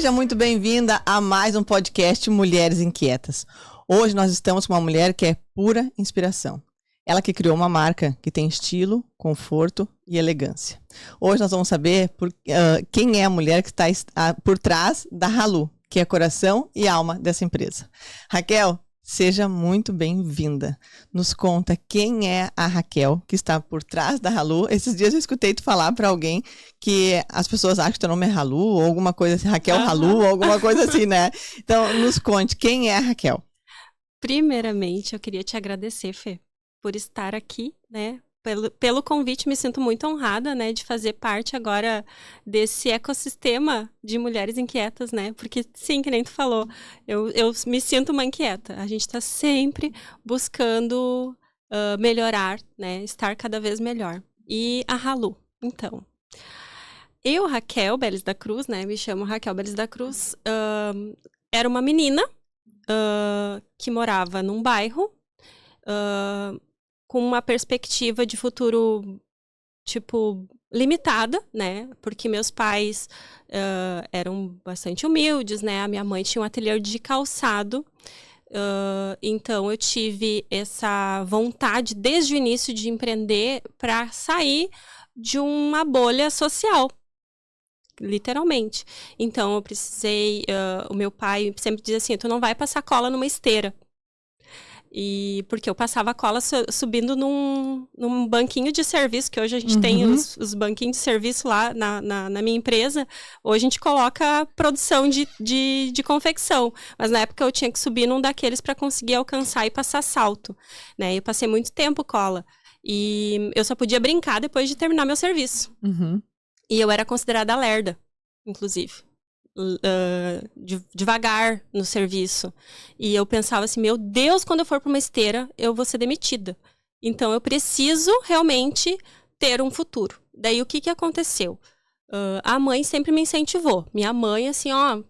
Seja muito bem-vinda a mais um podcast Mulheres Inquietas. Hoje nós estamos com uma mulher que é pura inspiração. Ela que criou uma marca que tem estilo, conforto e elegância. Hoje nós vamos saber quem é a mulher que está por trás da Halu, que é coração e alma dessa empresa. Raquel, seja muito bem-vinda. Nos conta quem é a Raquel que está por trás da Halu. Esses dias eu escutei tu falar para alguém que as pessoas acham que teu nome é Halu ou alguma coisa assim, Raquel Halu ou alguma coisa assim, né? Então, nos conte quem é a Raquel. Primeiramente, eu queria te agradecer, Fê, por estar aqui, né? Pelo convite, me sinto muito honrada, né, de fazer parte agora desse ecossistema de mulheres inquietas, né, porque sim, que nem tu falou, eu me sinto uma inquieta, a gente está sempre buscando melhorar, né, estar cada vez melhor. E a Halu, então, eu, Raquel Beles da Cruz, né, me chamo Raquel Beles da Cruz, era uma menina que morava num bairro, com uma perspectiva de futuro, tipo, limitada, né? Porque meus pais eram bastante humildes, né? A minha mãe tinha um ateliê de calçado. Então, eu tive essa vontade, desde o início, de empreender para sair de uma bolha social. Literalmente. Então, eu precisei... o meu pai sempre dizia assim, tu não vai passar cola numa esteira. E porque eu passava cola subindo num banquinho de serviço, que hoje a gente tem os banquinhos de serviço lá na minha empresa. Hoje a gente coloca produção de confecção. Mas na época eu tinha que subir num daqueles para conseguir alcançar e passar salto, né? Eu passei muito tempo cola. E eu só podia brincar depois de terminar meu serviço. E eu era considerada lerda, inclusive. Devagar no serviço. E eu pensava assim, meu Deus, quando eu for para uma esteira, eu vou ser demitida. Então, eu preciso realmente ter um futuro. Daí, o que aconteceu? A mãe sempre me incentivou. Minha mãe, assim, ó...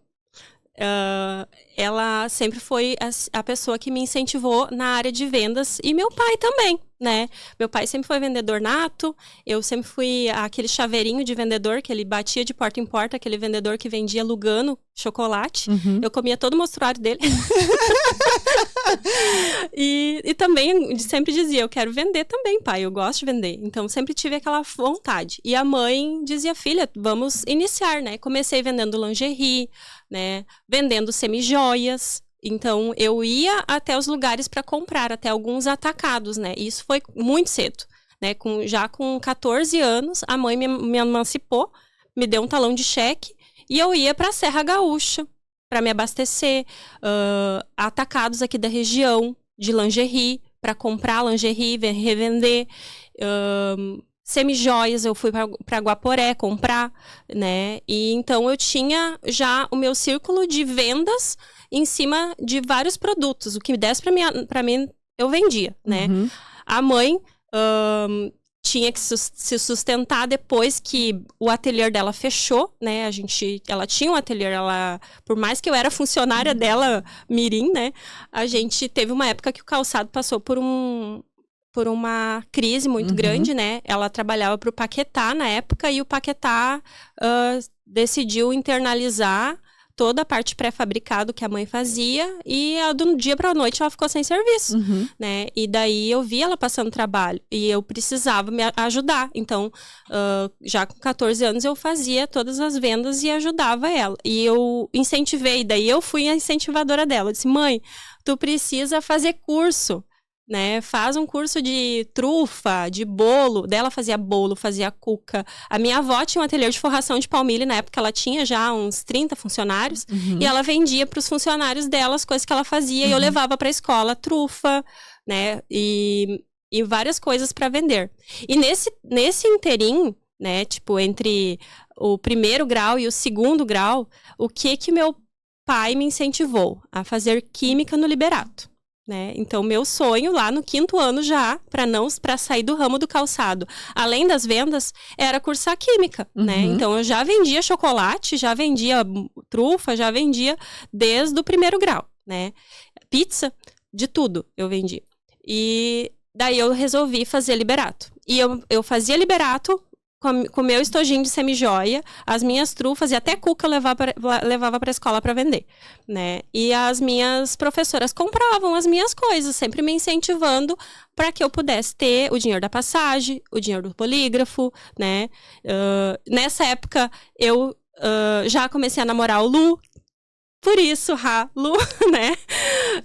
ela sempre foi a pessoa que me incentivou na área de vendas. E meu pai também, né? Meu pai sempre foi vendedor nato. Eu sempre fui aquele chaveirinho de vendedor que ele batia de porta em porta, aquele vendedor que vendia Lugano chocolate. Eu comia todo o mostruário dele. E também sempre dizia, eu quero vender também, pai, eu gosto de vender. Então sempre tive aquela vontade. E a mãe dizia, filha, vamos iniciar, né? Comecei vendendo lingerie, né? Vendendo semijoias. Então, eu ia até os lugares para comprar, até alguns atacados, né? E isso foi muito cedo, né? Já com 14 anos, a mãe me emancipou, me deu um talão de cheque e eu ia para a Serra Gaúcha para me abastecer, atacados aqui da região de lingerie, para comprar lingerie, revender, semijoias, eu fui para Guaporé comprar, né? E então eu tinha já o meu círculo de vendas em cima de vários produtos. O que desse para mim, eu vendia, né? A mãe tinha que se sustentar depois que o ateliê dela fechou, né? Ela tinha um ateliê, por mais que eu era funcionária dela, mirim, né? A gente teve uma época que o calçado passou por uma crise muito grande, né? Ela trabalhava para o Paquetá na época e o Paquetá decidiu internalizar toda a parte pré-fabricado que a mãe fazia e do dia para a noite ela ficou sem serviço, né? E daí eu vi ela passando trabalho e eu precisava me ajudar. Então, já com 14 anos eu fazia todas as vendas e ajudava ela. E eu incentivei, daí eu fui a incentivadora dela. Eu disse, mãe, tu precisa fazer curso, né? Faz um curso de trufa, de bolo. Dela fazia bolo, fazia cuca. A minha avó tinha um ateliê de forração de palmilha, na época ela tinha já uns 30 funcionários, e ela vendia para os funcionários dela as coisas que ela fazia, e eu levava para a escola trufa, né? E várias coisas para vender. E nesse interim, né, tipo, entre o primeiro grau e o segundo grau, o que meu pai me incentivou? A fazer química no Liberato. Né? Então, meu sonho lá no 5º ano já, para sair do ramo do calçado, além das vendas, era cursar química, né? Então, eu já vendia chocolate, já vendia trufa, já vendia desde o primeiro grau, né? Pizza, de tudo eu vendia. E daí eu resolvi fazer Liberato. E eu fazia Liberato com o meu estojinho de semijoia, as minhas trufas e até cuca eu levava para a escola para vender, né? E as minhas professoras compravam as minhas coisas, sempre me incentivando para que eu pudesse ter o dinheiro da passagem, o dinheiro do polígrafo, né? Nessa época, eu já comecei a namorar o Lu. Por isso, Lu, né?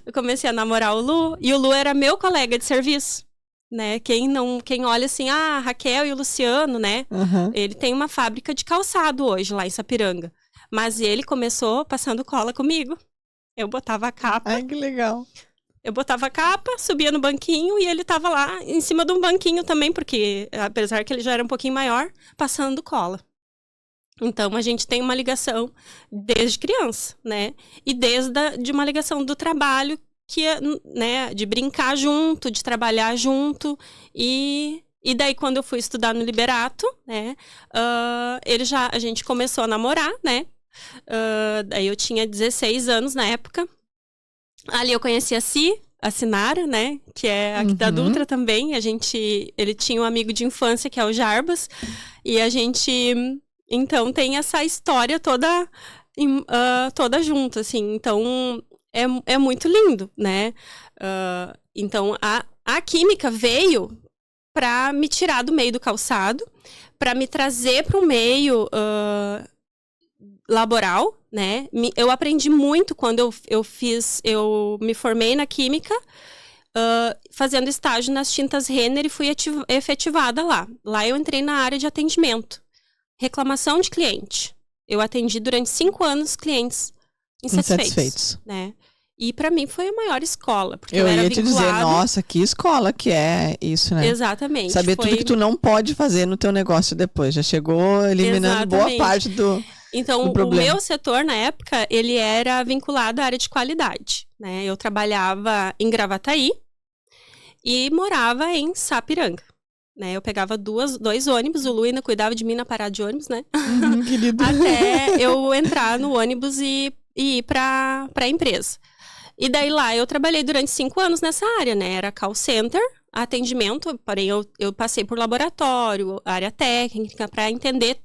Eu comecei a namorar o Lu, e o Lu era meu colega de serviço. Né? Quem olha assim, a Raquel e o Luciano, né? Uhum. Ele tem uma fábrica de calçado hoje lá em Sapiranga. Mas ele começou passando cola comigo. Eu botava a capa. Ai, que legal. Eu botava a capa, subia no banquinho e ele tava lá em cima de um banquinho também, porque apesar que ele já era um pouquinho maior, passando cola. Então, a gente tem uma ligação desde criança, né? E de uma ligação do trabalho, que é, né, de brincar junto, de trabalhar junto. E daí, quando eu fui estudar no Liberato, né, a gente começou a namorar, né? Daí eu tinha 16 anos na época. Ali eu conheci a Sinara, né, que é aqui da Dutra também. Ele tinha um amigo de infância, que é o Jarbas. E a gente, então, tem essa história toda junto, assim. Então, é muito lindo, né? Então, a química veio para me tirar do meio do calçado, para me trazer para o meio laboral, né? Eu aprendi muito quando eu me formei na química, fazendo estágio nas tintas Renner e fui efetivada lá. Lá eu entrei na área de atendimento. Reclamação de cliente. Eu atendi durante 5 anos clientes insatisfeitos. Né? E para mim foi a maior escola. Porque eu era ia te dizer, nossa, que escola que é isso, né? Exatamente. Saber tudo que tu não pode fazer no teu negócio depois. Já chegou eliminando boa parte do Então, o meu setor, na época, ele era vinculado à área de qualidade. Né? Eu trabalhava em Gravataí e morava em Sapiranga. Né? Eu pegava 2 ônibus, o Lu ainda cuidava de mim na parada de ônibus, né? Querido. Até eu entrar no ônibus e ir para a empresa. E daí lá eu trabalhei durante 5 anos nessa área, né? Era call center, atendimento, porém eu passei por laboratório, área técnica, para entender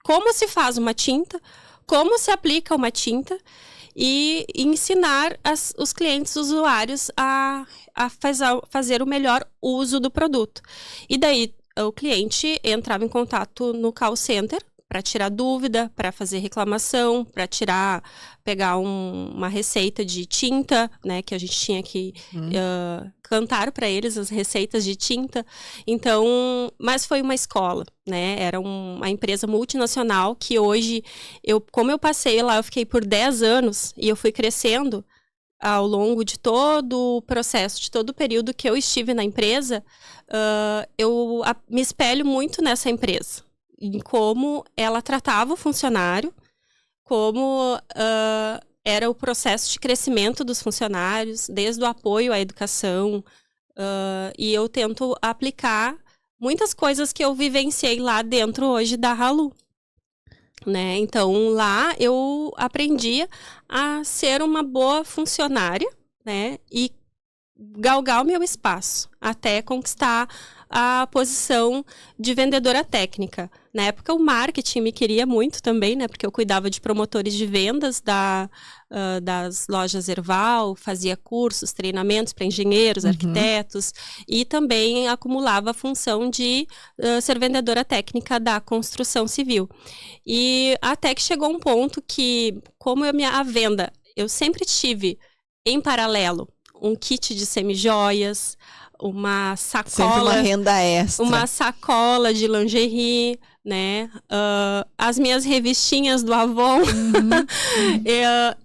como se faz uma tinta, como se aplica uma tinta e ensinar os clientes, usuários a fazer o melhor uso do produto. E daí o cliente entrava em contato no call center para tirar dúvida, para fazer reclamação, para pegar uma receita de tinta, né, que a gente tinha que cantar para eles as receitas de tinta. Então, mas foi uma escola, né? Era uma empresa multinacional que hoje, como eu passei lá, eu fiquei por 10 anos e eu fui crescendo ao longo de todo o processo, de todo o período que eu estive na empresa, eu me espelho muito nessa empresa. Em como ela tratava o funcionário, como era o processo de crescimento dos funcionários, desde o apoio à educação, e eu tento aplicar muitas coisas que eu vivenciei lá dentro hoje da Halu. Né? Então, lá eu aprendi a ser uma boa funcionária, né? E galgar o meu espaço, até conquistar a posição de vendedora técnica. Na época, o marketing me queria muito também, né? Porque eu cuidava de promotores de vendas das lojas Erval, fazia cursos, treinamentos para engenheiros, arquitetos, e também acumulava a função de ser vendedora técnica da construção civil. E até que chegou um ponto que, como a venda, eu sempre tive, em paralelo, um kit de semijoias, uma sacola... Sempre uma renda extra. Uma sacola de lingerie, né? As minhas revistinhas do Avon.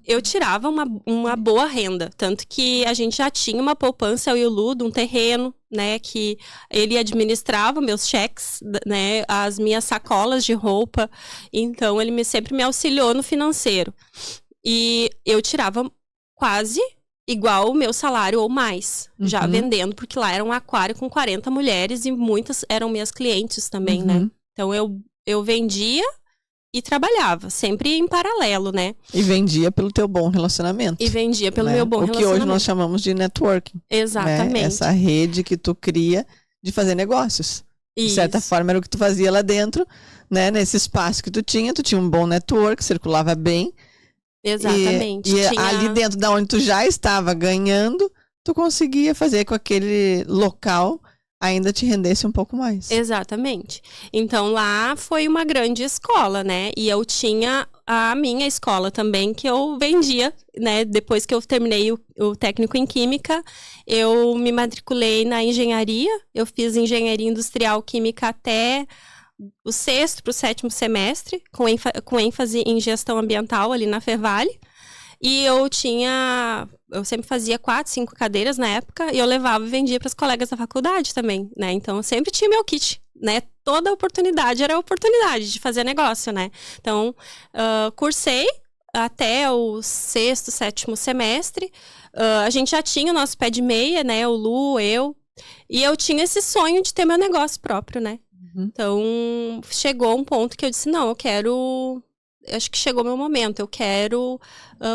Eu tirava uma boa renda. Tanto que a gente já tinha uma poupança, eu e o Lu, de um terreno, né? Que ele administrava meus cheques, né? As minhas sacolas de roupa. Então, ele sempre me auxiliou no financeiro. E eu tirava quase igual o meu salário ou mais, já vendendo, porque lá era um aquário com 40 mulheres e muitas eram minhas clientes também, né? Então, eu vendia e trabalhava, sempre em paralelo, né? E vendia pelo teu bom relacionamento. E vendia pelo meu bom relacionamento. O que hoje nós chamamos de networking. Exatamente. Né? Essa rede que tu cria de fazer negócios. De certa forma, era o que tu fazia lá dentro, né? Nesse espaço que tu tinha um bom network, circulava bem. Exatamente. E ali dentro da onde tu já estava ganhando, tu conseguia fazer com aquele local ainda te rendesse um pouco mais. Exatamente. Então lá foi uma grande escola, né? E eu tinha a minha escola também que eu vendia, né? Depois que eu terminei o técnico em química, eu me matriculei na engenharia. Eu fiz engenharia industrial química até o 6º para o 7º semestre, com ênfase em gestão ambiental ali na Fevale. E eu sempre fazia 4, 5 cadeiras na época, e eu levava e vendia para as colegas da faculdade também, né? Então, eu sempre tinha meu kit, né? Toda oportunidade era a oportunidade de fazer negócio, né? Então, cursei até o 6º, 7º semestre. A gente já tinha o nosso pé de meia, né? O Lu, eu. E eu tinha esse sonho de ter meu negócio próprio, né? Então, chegou um ponto que eu disse, não, acho que chegou meu momento, eu quero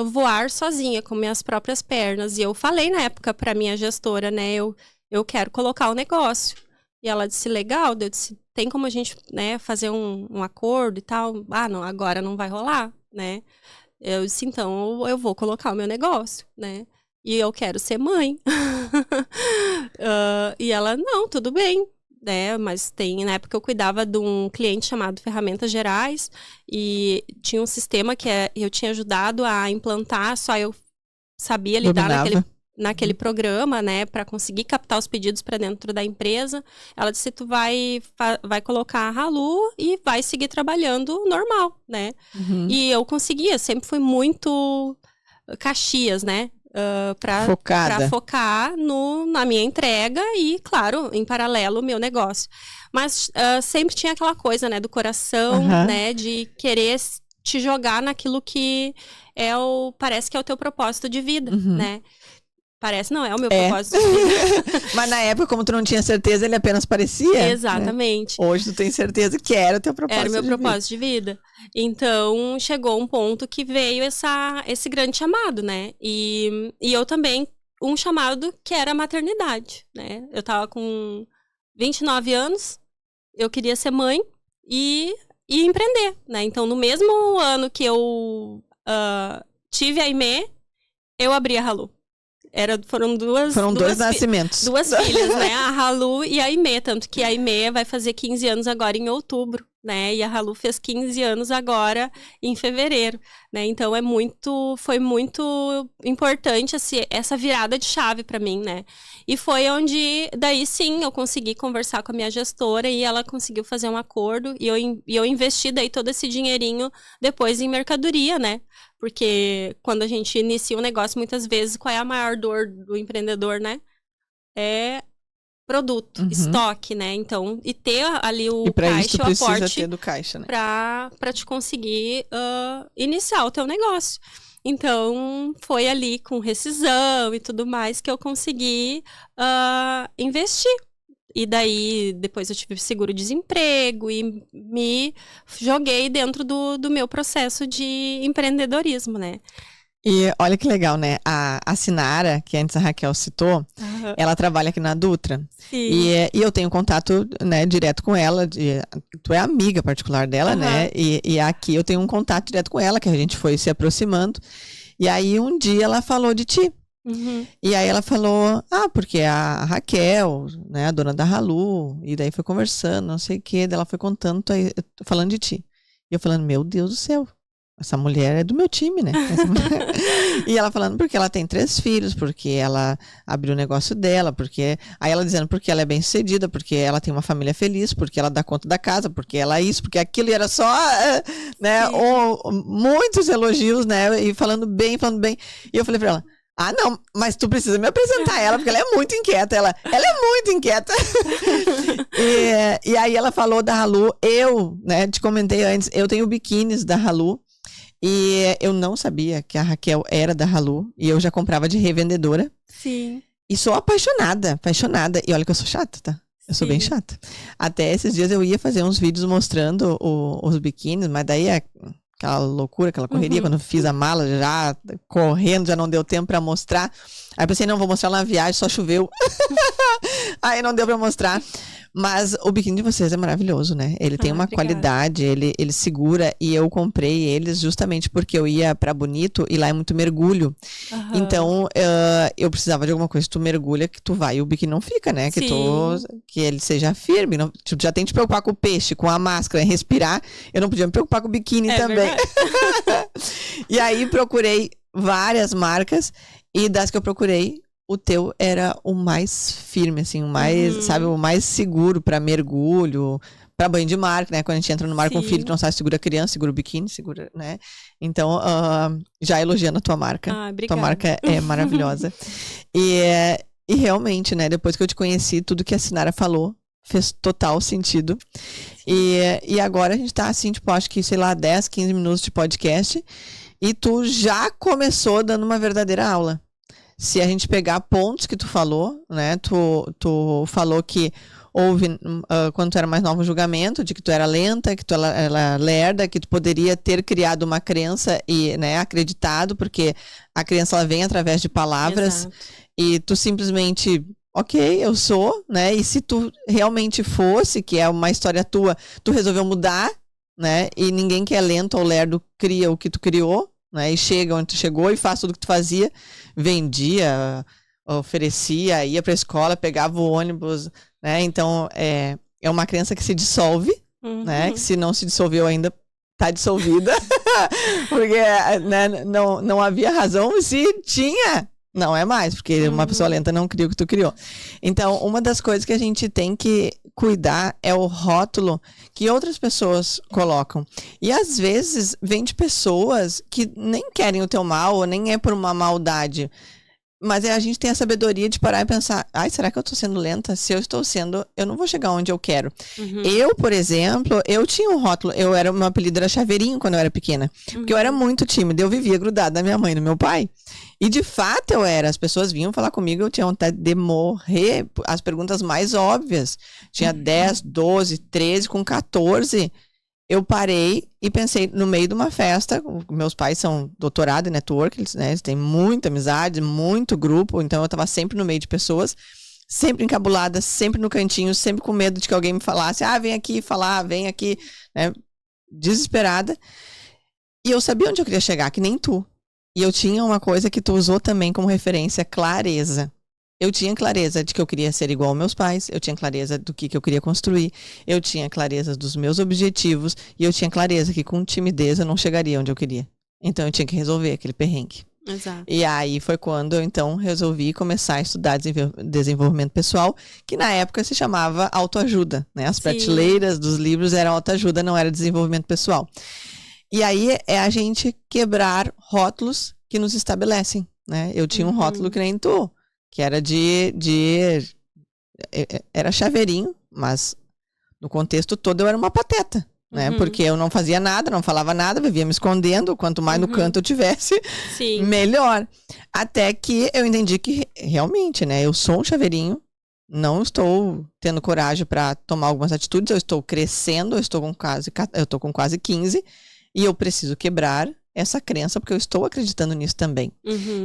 voar sozinha, com minhas próprias pernas. E eu falei na época para minha gestora, né, eu quero colocar o negócio. E ela disse, legal, eu disse, tem como a gente, né, fazer um acordo e tal? Ah, não, agora não vai rolar, né? Eu disse, então, eu vou colocar o meu negócio, né? E eu quero ser mãe. E ela, não, tudo bem. Né, mas na época eu cuidava de um cliente chamado Ferramentas Gerais e tinha um sistema que eu tinha ajudado a implantar, só eu sabia lidar naquele programa, né, para conseguir captar os pedidos para dentro da empresa. Ela disse, tu vai colocar a Halu e vai seguir trabalhando normal, né? E eu conseguia, sempre fui muito Caxias, né? Para focar na minha entrega e, claro, em paralelo, o meu negócio. Mas sempre tinha aquela coisa, né, do coração, né, de querer te jogar naquilo que parece que é o teu propósito de vida, né? Parece, não, é o meu propósito de vida. Mas na época, como tu não tinha certeza, ele apenas parecia. Exatamente. Né? Hoje tu tem certeza que era o teu propósito de vida. Era o meu propósito de vida. Então, chegou um ponto que veio esse grande chamado, né? E eu também, um chamado que era a maternidade, né? Eu tava com 29 anos, eu queria ser mãe e empreender, né? Então, no mesmo ano que eu tive a Aimee, eu abri a Halu. Foram dois nascimentos. Duas filhas, né? A Halu e a Aimee. Tanto que a Aimee vai fazer 15 anos agora em outubro, né? E a Halu fez 15 anos agora em fevereiro, né? Então, foi muito importante essa virada de chave para mim, né? E foi onde, daí sim, eu consegui conversar com a minha gestora e ela conseguiu fazer um acordo. E eu investi daí todo esse dinheirinho depois em mercadoria, né? Porque quando a gente inicia um negócio, muitas vezes, qual é a maior dor do empreendedor, né? É produto, estoque, né? Então, e ter ali o caixa, o aporte ter do caixa, né? Pra te conseguir iniciar o teu negócio. Então, foi ali com rescisão e tudo mais que eu consegui investir. E daí, depois eu tive seguro-desemprego e me joguei dentro do meu processo de empreendedorismo, né? E olha que legal, né? A Sinara, que antes a Raquel citou, ela trabalha aqui na Dutra. E eu tenho contato, né, direto com ela. Tu é amiga particular dela, né? E aqui eu tenho um contato direto com ela, que a gente foi se aproximando. E aí um dia ela falou de ti. E aí ela falou, porque a Raquel, né, a dona da Halu, e daí foi conversando, não sei o que, daí ela foi contando, falando de ti. E eu falando, meu Deus do céu, essa mulher é do meu time, né? E ela falando, porque ela tem 3 filhos, porque ela abriu o negócio dela, aí ela dizendo, porque ela é bem sucedida, porque ela tem uma família feliz, porque ela dá conta da casa, porque ela isso, porque aquilo, e era só, né, muitos elogios, né, e falando bem, e eu falei pra ela, não, mas tu precisa me apresentar ela, porque ela é muito inquieta. Ela é muito inquieta. E aí ela falou da Halu. Eu, né, te comentei antes, eu tenho biquínis da Halu. E eu não sabia que a Raquel era da Halu. E eu já comprava de revendedora. Sim. E sou apaixonada. E olha que eu sou chata, tá? Eu sou bem chata. Até esses dias eu ia fazer uns vídeos mostrando os biquínis, mas daí aquela loucura, aquela correria, quando eu fiz a mala, já correndo, já não deu tempo pra mostrar. Aí pensei, não, vou mostrar lá na viagem, só choveu. Aí não deu pra mostrar. Mas o biquíni de vocês é maravilhoso, né? Ele tem uma obrigada. qualidade, ele segura, e eu comprei eles justamente porque eu ia pra Bonito e lá é muito mergulho. Então, eu precisava de alguma coisa que tu mergulha, que tu vai e o biquíni não fica, né? Que ele seja firme. Não, tu já tem que te preocupar com o peixe, com a máscara, respirar. Eu não podia me preocupar com o biquíni também. E aí procurei várias marcas e das que eu procurei, o teu era o mais firme, assim, o mais, sabe, o mais seguro pra mergulho, pra banho de mar, né? Quando a gente entra no mar com o filho, tu não sabe, segura a criança, segura o biquíni, segura, né? Então, já elogiando a tua marca. Obrigada. Tua marca é maravilhosa. E realmente, né, depois que eu te conheci, tudo que a Sinara falou fez total sentido. E agora a gente tá assim, tipo, acho que, sei lá, 10, 15 minutos de podcast e tu já começou dando uma verdadeira aula. Se a gente pegar pontos que tu falou, né? Tu falou que houve, quando tu era mais nova, um julgamento de que tu era lenta, que tu era lerda, que tu poderia ter criado uma crença e, né, acreditado, porque a crença ela vem através de palavras. Exato. E tu simplesmente, ok, eu sou, né? E se tu realmente fosse, que é uma história tua, tu resolveu mudar, né? E ninguém que é lento ou lerdo cria o que tu criou, né? E chega onde tu chegou e faz tudo o que tu fazia, vendia, oferecia, ia pra escola, pegava o ônibus, né? Então, é uma crença que se dissolve, né? Que se não se dissolveu ainda, tá dissolvida. Porque, né, não havia razão, se tinha, não é mais, porque uma pessoa lenta não cria o que tu criou. Então, uma das coisas que a gente tem que cuidar é o rótulo que outras pessoas colocam. E às vezes vem de pessoas que nem querem o teu mal, ou nem é por uma maldade. Mas a gente tem a sabedoria de parar e pensar, ai, será que eu tô sendo lenta? Se eu estou sendo, eu não vou chegar onde eu quero. Eu, por exemplo, eu tinha um rótulo, meu apelido era Chaveirinho quando eu era pequena. Porque eu era muito tímida, eu vivia grudada na minha mãe e no meu pai. E de fato eu era, as pessoas vinham falar comigo, eu tinha vontade de morrer, as perguntas mais óbvias. Tinha 10, 12, 13, com 14... eu parei e pensei, no meio de uma festa, meus pais são doutorado em network, eles têm muita amizade, muito grupo, então eu estava sempre no meio de pessoas, sempre encabulada, sempre no cantinho, sempre com medo de que alguém me falasse, vem aqui falar, vem aqui, né, desesperada. E eu sabia onde eu queria chegar, que nem tu. E eu tinha uma coisa que tu usou também como referência, clareza. Eu tinha clareza de que eu queria ser igual aos meus pais, eu tinha clareza do que eu queria construir, eu tinha clareza dos meus objetivos e eu tinha clareza que com timidez eu não chegaria onde eu queria. Então eu tinha que resolver aquele perrengue. Exato. E aí foi quando eu então resolvi começar a estudar desenvolvimento pessoal, que na época se chamava autoajuda, né? As prateleiras dos livros eram autoajuda, não era desenvolvimento pessoal. E aí é a gente quebrar rótulos que nos estabelecem, né? Eu tinha um rótulo que nem tu, que era era chaveirinho, mas no contexto todo eu era uma pateta, né? Porque eu não fazia nada, não falava nada, vivia me escondendo, quanto mais no canto eu tivesse, melhor. Até que eu entendi que realmente, né? Eu sou um chaveirinho, não estou tendo coragem para tomar algumas atitudes, eu estou crescendo, eu tô com quase 15 e eu preciso quebrar essa crença porque eu estou acreditando nisso também.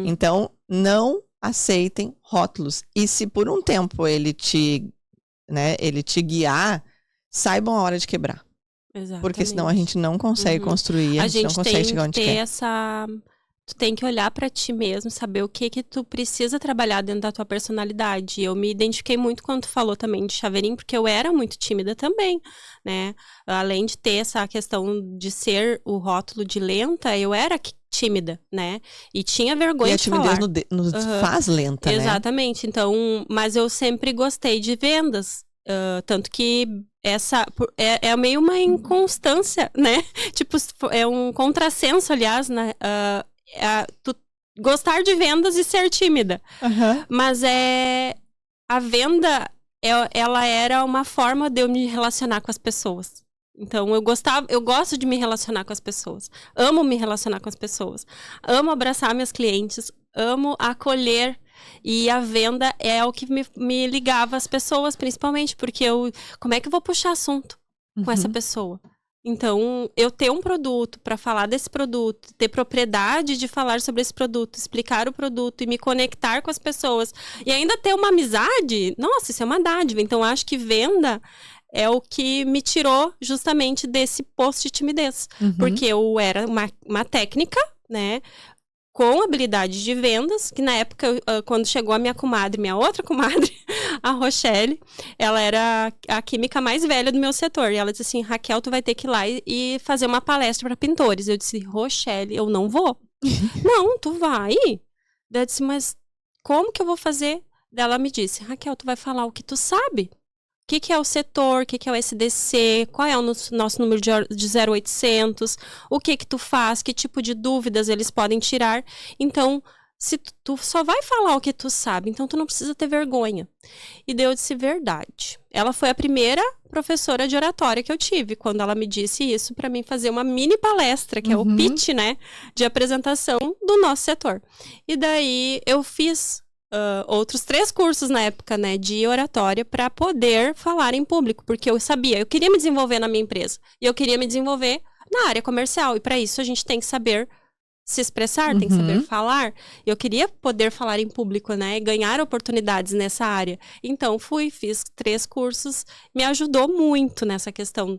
Então, não aceitem rótulos. E se por um tempo ele te guiar, saibam a hora de quebrar. Exatamente. Porque senão a gente não consegue construir, a gente não consegue chegar onde quer. Tu tem que olhar pra ti mesmo, saber o que tu precisa trabalhar dentro da tua personalidade. Eu me identifiquei muito quando tu falou também de chaveirinho, porque eu era muito tímida também, né? Além de ter essa questão de ser o rótulo de lenta, eu era tímida, né? E tinha vergonha de falar. E a timidez nos faz lenta, né? Exatamente. Então, mas eu sempre gostei de vendas. Tanto que essa é meio uma inconstância, né? Tipo, é um contrassenso, aliás, né? Tu gostar de vendas e ser tímida. Mas a venda, ela era uma forma de eu me relacionar com as pessoas. Então, eu gosto de me relacionar com as pessoas. Amo me relacionar com as pessoas. Amo abraçar minhas clientes. Amo acolher. E a venda é o que me ligava às pessoas, principalmente. Porque como é que eu vou puxar assunto com essa pessoa? Então, eu ter um produto para falar desse produto, ter propriedade de falar sobre esse produto, explicar o produto e me conectar com as pessoas e ainda ter uma amizade, nossa, isso é uma dádiva. Então, acho que venda é o que me tirou justamente desse posto de timidez. Porque eu era uma técnica, né? Com habilidade de vendas, que na época, quando chegou a minha comadre, minha outra comadre, a Rochelle, ela era a química mais velha do meu setor. E ela disse assim, Raquel, tu vai ter que ir lá e fazer uma palestra para pintores. Eu disse, Rochelle, eu não vou. Não, tu vai. Daí eu disse, mas como que eu vou fazer? Daí ela me disse, Raquel, tu vai falar o que tu sabe. O que é o setor, o que é o SDC, qual é o nosso número de 0800, o que tu faz, que tipo de dúvidas eles podem tirar. Então, se tu só vai falar o que tu sabe, então tu não precisa ter vergonha. E daí eu disse, verdade. Ela foi a primeira professora de oratória que eu tive, quando ela me disse isso para mim fazer uma mini palestra, que é o pitch, né, de apresentação do nosso setor. E daí eu fiz outros 3 cursos na época, né, de oratória para poder falar em público, porque eu sabia, eu queria me desenvolver na minha empresa e eu queria me desenvolver na área comercial e para isso a gente tem que saber se expressar, tem que saber falar. Eu queria poder falar em público, né, ganhar oportunidades nessa área. Então fiz 3 cursos, me ajudou muito nessa questão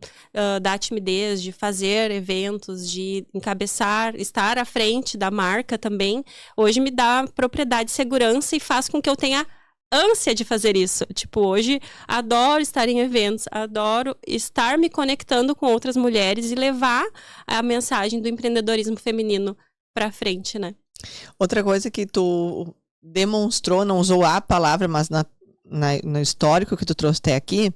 da timidez, de fazer eventos, de encabeçar, estar à frente da marca também. Hoje me dá propriedade, segurança e faz com que eu tenha ânsia de fazer isso. Tipo, hoje adoro estar em eventos, adoro estar me conectando com outras mulheres e levar a mensagem do empreendedorismo feminino pra frente, né? Outra coisa que tu demonstrou, não usou a palavra, mas no histórico que tu trouxe até aqui,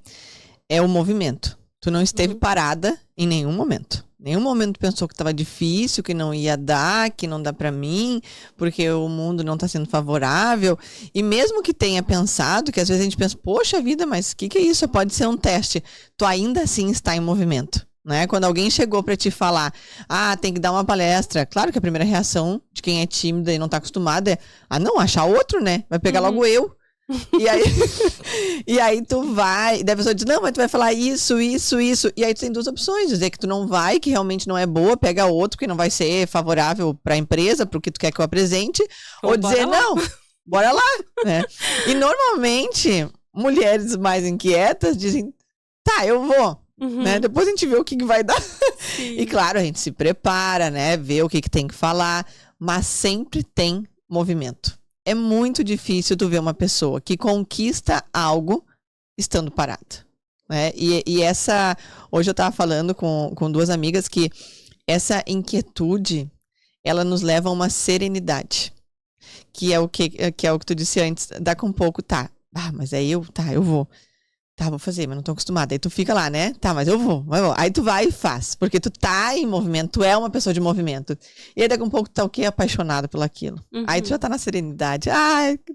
é o movimento. Tu não esteve parada em nenhum momento. Nenhum momento pensou que estava difícil, que não ia dar, que não dá pra mim, porque o mundo não tá sendo favorável. E mesmo que tenha pensado, que às vezes a gente pensa, poxa vida, mas o que é isso? Pode ser um teste. Tu ainda assim está em movimento. Né? Quando alguém chegou para te falar, tem que dar uma palestra, claro que a primeira reação de quem é tímida e não tá acostumada é, não, achar outro, né? Vai pegar logo eu. E aí tu vai, daí a pessoa diz, não, mas tu vai falar isso. E aí tu tem 2 opções, dizer que tu não vai, que realmente não é boa, pega outro que não vai ser favorável para a empresa, pro que tu quer que eu apresente, ou dizer, não, bora lá, né? E normalmente, mulheres mais inquietas dizem, tá, eu vou. Né? Depois a gente vê o que vai dar. E claro, a gente se prepara, né? Vê o que tem que falar, mas sempre tem movimento. É muito difícil tu ver uma pessoa que conquista algo estando parada, né? E essa, hoje eu tava falando com 2 amigas que essa inquietude, ela nos leva a uma serenidade, que é o que tu disse antes, daqui a um pouco, mas é eu vou. Vou fazer, mas não tô acostumada. Aí tu fica lá, né? Mas eu vou. Aí tu vai e faz. Porque tu tá em movimento, tu é uma pessoa de movimento. E aí daqui a um pouco tu tá o quê? Apaixonado pelo aquilo. Aí tu já tá na serenidade.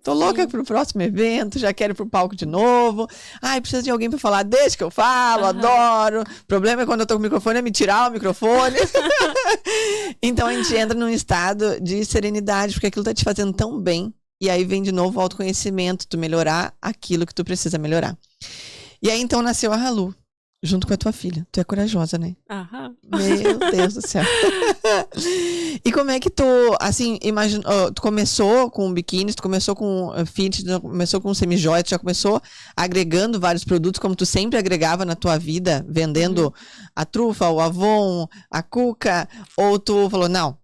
Tô louca pro próximo evento, já quero ir pro palco de novo. Precisa de alguém pra falar, deixa que eu falo, adoro. O problema é quando eu tô com o microfone, é me tirar o microfone. Então a gente entra num estado de serenidade, porque aquilo tá te fazendo tão bem. E aí vem de novo o autoconhecimento, tu melhorar aquilo que tu precisa melhorar. E aí então nasceu a Halu, junto com a tua filha. Tu é corajosa, né? Meu Deus do céu. E como é que tu, assim, tu começou com biquínis, tu começou com fitness, tu começou com semi-joia, tu já começou agregando vários produtos, como tu sempre agregava na tua vida, vendendo a trufa, o Avon, a Cuca, ou tu falou, não,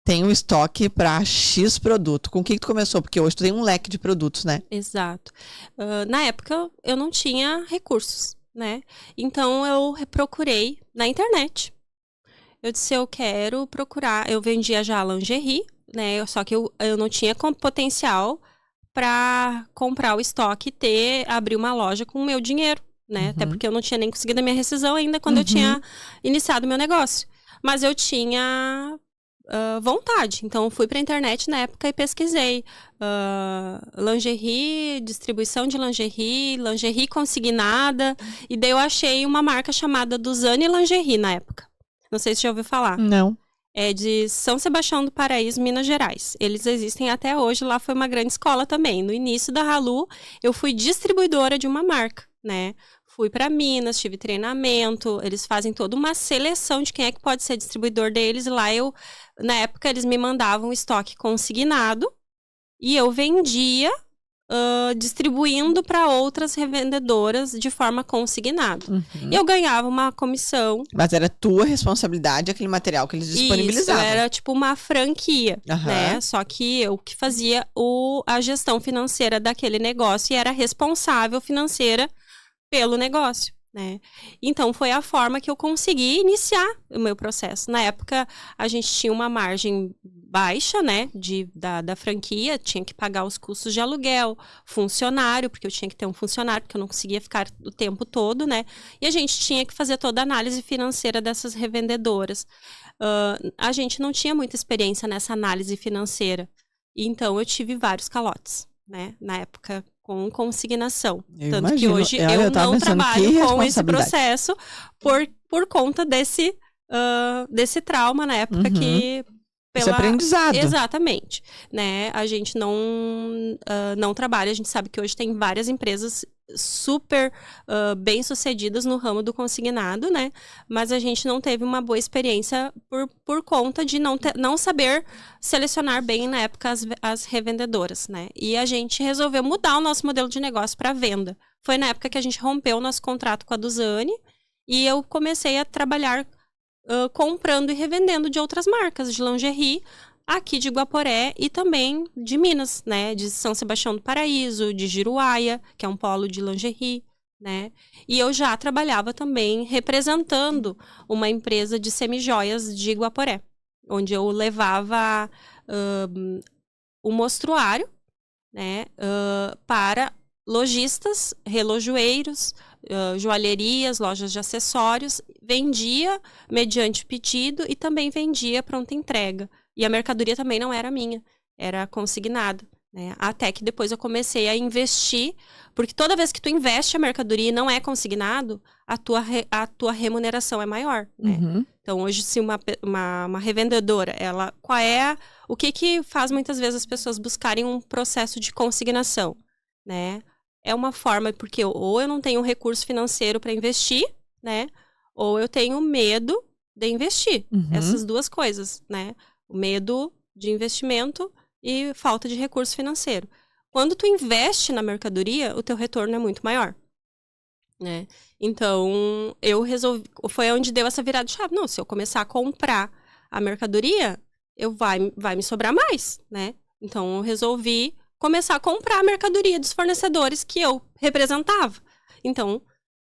tem um estoque para X produto. Com o que tu começou? Porque hoje tu tem um leque de produtos, né? Exato. Na época, eu não tinha recursos, né? Então, eu procurei na internet. Eu disse, eu quero procurar... Eu vendia já lingerie, né? Só que eu não tinha potencial para comprar o estoque e abrir uma loja com o meu dinheiro, né? Até porque eu não tinha nem conseguido a minha rescisão ainda quando eu tinha iniciado o meu negócio. Mas eu tinha... vontade. Então, fui pra internet na época e pesquisei lingerie, distribuição de lingerie consignada, e daí eu achei uma marca chamada Duzane Lingerie na época. Não sei se você já ouviu falar. Não. É de São Sebastião do Paraíso, Minas Gerais. Eles existem até hoje, lá foi uma grande escola também. No início da Halu, eu fui distribuidora de uma marca, né? Fui para Minas, tive treinamento, eles fazem toda uma seleção de quem é que pode ser distribuidor deles. E lá na época, eles me mandavam estoque consignado e eu vendia distribuindo para outras revendedoras de forma consignada. E eu ganhava uma comissão. Mas era tua responsabilidade aquele material que eles disponibilizavam. Isso, era tipo uma franquia, né? Só que eu que fazia a gestão financeira daquele negócio e era responsável financeira pelo negócio, né? Então, foi a forma que eu consegui iniciar o meu processo. Na época, a gente tinha uma margem baixa, né, da franquia, tinha que pagar os custos de aluguel, funcionário, porque eu tinha que ter um funcionário, porque eu não conseguia ficar o tempo todo, né? E a gente tinha que fazer toda a análise financeira dessas revendedoras. A gente não tinha muita experiência nessa análise financeira, então eu tive vários calotes, né, na época, com consignação. Tanto que hoje eu não trabalho com esse processo por conta desse trauma na época que... Esse aprendizado. Exatamente. Né? A gente não trabalha, a gente sabe que hoje tem várias empresas super bem-sucedidas no ramo do consignado, né? Mas a gente não teve uma boa experiência por conta de não saber selecionar bem, na época, as revendedoras, né? E a gente resolveu mudar o nosso modelo de negócio para venda. Foi na época que a gente rompeu o nosso contrato com a Duzane e eu comecei a trabalhar comprando e revendendo de outras marcas de lingerie aqui de Guaporé e também de Minas, né? De São Sebastião do Paraíso, de Giruáia, que é um polo de lingerie, né? E eu já trabalhava também representando uma empresa de semijoias de Guaporé, onde eu levava o mostruário, né? Para lojistas, relojoeiros, joalherias, lojas de acessórios, vendia mediante pedido e também vendia pronta entrega. E a mercadoria também não era minha, era consignada, né? Até que depois eu comecei a investir, porque toda vez que tu investe a mercadoria e não é consignado, a tua remuneração é maior, né? Então, hoje, se uma revendedora, o que faz muitas vezes as pessoas buscarem um processo de consignação, né? É uma forma, porque ou eu não tenho recurso financeiro para investir, né? Ou eu tenho medo de investir. Essas duas coisas, né? O medo de investimento e falta de recurso financeiro. Quando tu investe na mercadoria, o teu retorno é muito maior, né? Então, eu resolvi... Foi onde deu essa virada de chave. Não, se eu começar a comprar a mercadoria, vai me sobrar mais, né? Então, eu resolvi começar a comprar a mercadoria dos fornecedores que eu representava. Então,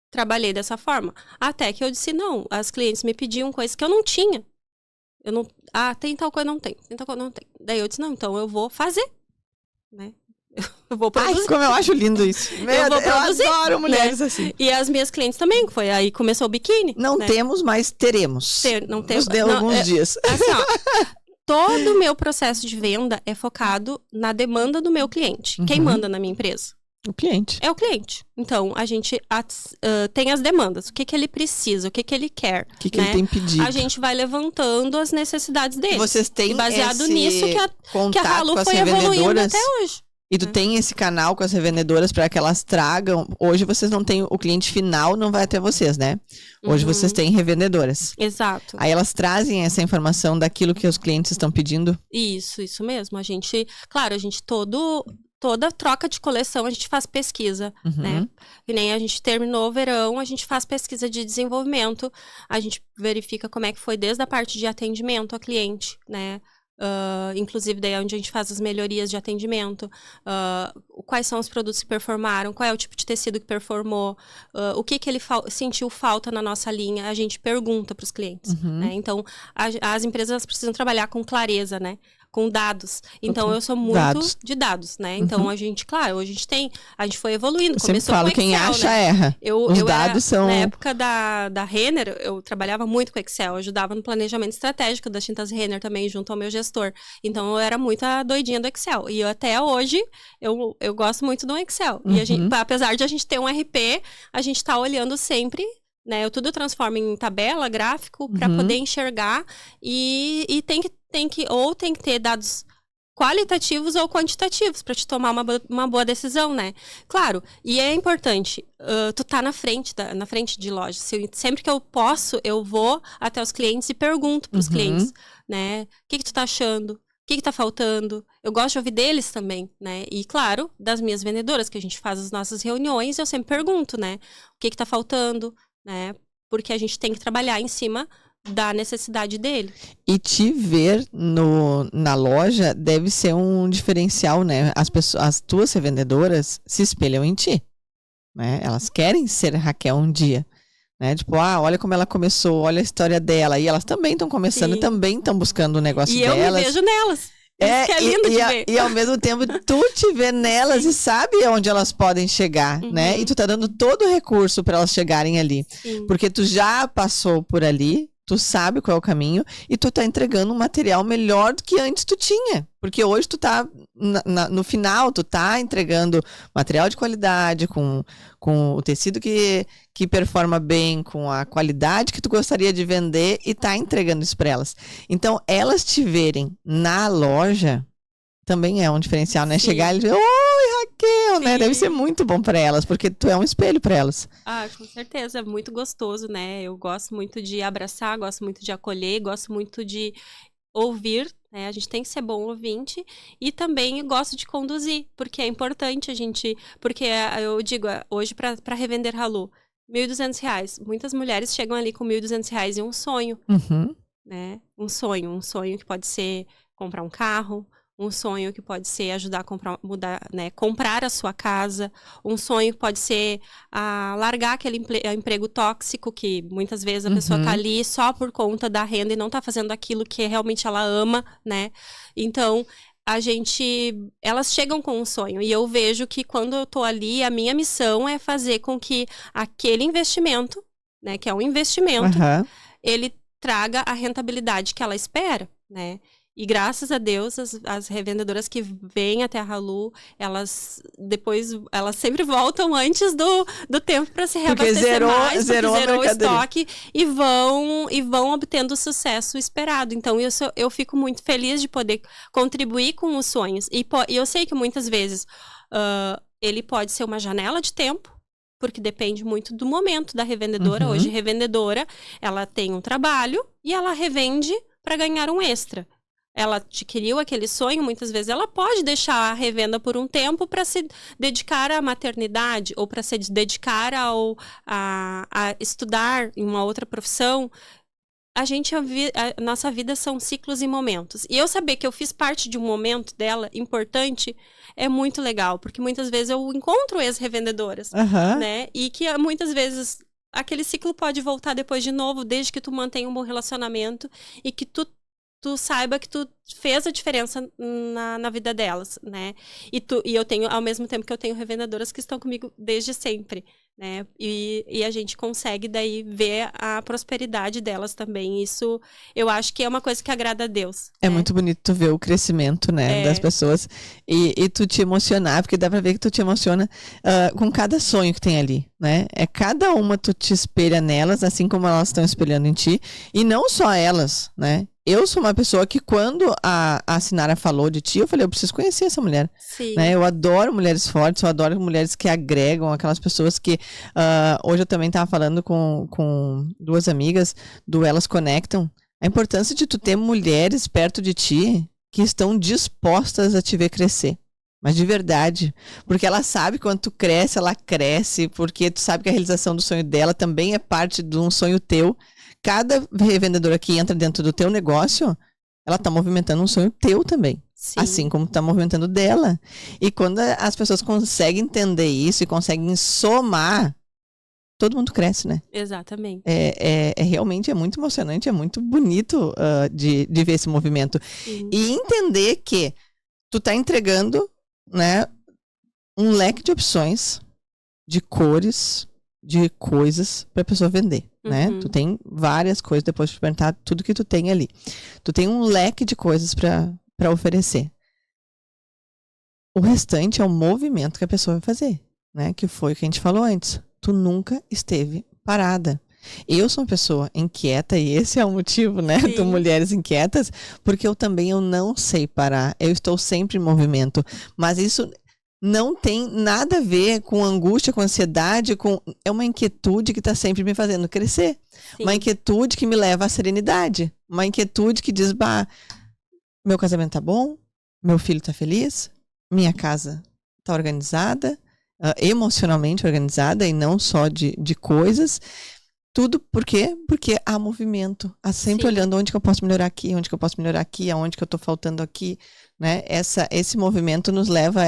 trabalhei dessa forma. Até que eu disse, não, as clientes me pediam coisas que eu não tinha. Tem tal coisa, não tem. Tem tal coisa, não tem. Daí eu disse, não, então eu vou fazer, né? Eu vou produzir. Ai, como eu acho lindo isso. Eu vou produzir. Eu adoro mulheres, né? Assim. E as minhas clientes também, foi aí que começou o biquíni. Não, né? Temos, mas teremos. Não temos. Nos deu alguns dias. Assim, ó, todo o meu processo de venda é focado na demanda do meu cliente. Quem manda na minha empresa? O cliente. É o cliente. Então, a gente tem as demandas. O que ele precisa, o que ele quer. O que ele tem pedido. A gente vai levantando as necessidades dele. Vocês têm baseado esse nisso que a Halu foi evoluindo até hoje. E tu tem esse canal com as revendedoras para que elas tragam. Hoje vocês não têm, o cliente final não vai até vocês, né? Hoje vocês têm revendedoras. Exato. Aí elas trazem essa informação daquilo que os clientes estão pedindo? Isso mesmo. A gente toda troca de coleção a gente faz pesquisa, né? E nem a gente terminou o verão, a gente faz pesquisa de desenvolvimento, a gente verifica como é que foi desde a parte de atendimento ao cliente, né? Inclusive daí é onde a gente faz as melhorias de atendimento, quais são os produtos que performaram, qual é o tipo de tecido que performou, o que ele sentiu falta na nossa linha, a gente pergunta para os clientes, né? Então, as empresas precisam trabalhar com clareza, né? Com dados. Então, eu sou muito de dados, né? Então, a gente foi evoluindo. Eu sempre falo, quem acha, erra. Os dados são... Na época da Renner, eu trabalhava muito com Excel, eu ajudava no planejamento estratégico das tintas Renner também, junto ao meu gestor. Então, eu era muito a doidinha do Excel. E até hoje, eu gosto muito do Excel. E apesar de a gente ter um RP, a gente tá olhando sempre, né? Eu tudo transformo em tabela, gráfico, para poder enxergar. E tem que ter dados qualitativos ou quantitativos para te tomar uma boa decisão, né? Claro, e é importante, tu tá na frente de loja. Sempre que eu posso, eu vou até os clientes e pergunto pros clientes, né? O que tu tá achando? O que tá faltando? Eu gosto de ouvir deles também, né? E, claro, das minhas vendedoras, que a gente faz as nossas reuniões, eu sempre pergunto, né? O que tá faltando, né? Porque a gente tem que trabalhar em cima da necessidade dele. E te ver na loja deve ser um diferencial, né? As tuas revendedoras se espelham em ti, né? Elas querem ser Raquel um dia, né? Tipo, olha como ela começou, olha a história dela. E elas também estão começando, e também estão buscando o negócio delas. E eu me vejo nelas. Isso que é lindo de ver. E ao mesmo tempo, tu te vê nelas e sabe onde elas podem chegar, né? E tu tá dando todo o recurso para elas chegarem ali. Sim. Porque tu já passou por ali, tu sabe qual é o caminho e tu tá entregando um material melhor do que antes tu tinha. Porque hoje tu tá, no final, tu tá entregando material de qualidade, com o tecido que performa bem, com a qualidade que tu gostaria de vender e tá entregando isso para elas. Então, elas te verem na loja também é um diferencial, né? Sim. Chegar e dizer, oi, Raquel, né? Deve ser muito bom para elas, porque tu é um espelho para elas. Com certeza, é muito gostoso, né? Eu gosto muito de abraçar, gosto muito de acolher, gosto muito de ouvir, né? A gente tem que ser bom ouvinte e também gosto de conduzir, porque é importante a gente, porque eu digo, hoje para revender Halu, R$1.200, muitas mulheres chegam ali com R$1.200 e um sonho, né? Um sonho que pode ser comprar um carro, um sonho que pode ser ajudar a comprar a sua casa. Um sonho que pode ser largar aquele emprego tóxico, que muitas vezes a pessoa tá ali só por conta da renda e não tá fazendo aquilo que realmente ela ama, né? Então, elas chegam com um sonho. E eu vejo que quando eu tô ali, a minha missão é fazer com que aquele investimento, né, que é um investimento, ele traga a rentabilidade que ela espera, né? E graças a Deus, as revendedoras que vêm até a Halu, elas sempre voltam antes do tempo para se reabastecer mais, porque zerou o estoque e vão obtendo o sucesso esperado. Então, eu fico muito feliz de poder contribuir com os sonhos. E eu sei que muitas vezes ele pode ser uma janela de tempo, porque depende muito do momento da revendedora. Hoje, a revendedora, ela tem um trabalho e ela revende para ganhar um extra. Ela adquiriu aquele sonho, muitas vezes ela pode deixar a revenda por um tempo para se dedicar à maternidade ou para se dedicar a estudar em uma outra profissão. A nossa vida são ciclos e momentos. E eu saber que eu fiz parte de um momento dela importante é muito legal, porque muitas vezes eu encontro ex-revendedoras, né? E que muitas vezes aquele ciclo pode voltar depois de novo, desde que tu mantenha um bom relacionamento e que tu saiba que tu fez a diferença na vida delas, né? E eu tenho, ao mesmo tempo que eu tenho revendedoras que estão comigo desde sempre, né? E a gente consegue daí ver a prosperidade delas também. Isso, eu acho que é uma coisa que agrada a Deus. É muito bonito tu ver o crescimento, né, das pessoas e tu te emocionar, porque dá pra ver que tu te emociona com cada sonho que tem ali, né? Cada uma tu te espelha nelas, assim como elas estão espelhando em ti, e não só elas, né? Eu sou uma pessoa que quando a Sinara falou de ti, eu falei, eu preciso conhecer essa mulher. Sim. Né? Eu adoro mulheres fortes, eu adoro mulheres que agregam, aquelas pessoas que... hoje eu também estava falando com duas amigas do Elas Conectam. A importância de tu ter mulheres perto de ti que estão dispostas a te ver crescer. Mas de verdade. Porque ela sabe que quando tu cresce, ela cresce. Porque tu sabe que a realização do sonho dela também é parte de um sonho teu. Cada revendedora que entra dentro do teu negócio, ela tá movimentando um sonho teu também. Sim. Assim como tá movimentando dela. E quando as pessoas conseguem entender isso e conseguem somar, todo mundo cresce, né? Exatamente. Realmente muito emocionante, é muito bonito de ver esse movimento. Sim. E entender que tu tá entregando, né, um leque de opções, de cores, de coisas para a pessoa vender, né? Tu tem várias coisas, depois de perguntar tudo que tu tem ali. Tu tem um leque de coisas para oferecer. O restante é o movimento que a pessoa vai fazer, né? Que foi o que a gente falou antes. Tu nunca esteve parada. Eu sou uma pessoa inquieta e esse é o motivo, né, Sim. do Mulheres Inquietas, porque eu não sei parar. Eu estou sempre em movimento, mas isso não tem nada a ver com angústia, com ansiedade, é uma inquietude que está sempre me fazendo crescer. Sim. Uma inquietude que me leva à serenidade. Uma inquietude que diz, meu casamento tá bom, meu filho tá feliz, minha casa tá organizada, emocionalmente organizada e não só de coisas. Tudo por quê? Porque há movimento. Há sempre olhando onde que eu posso melhorar aqui, onde que eu posso melhorar aqui, aonde que eu tô faltando aqui, né? Esse movimento nos leva a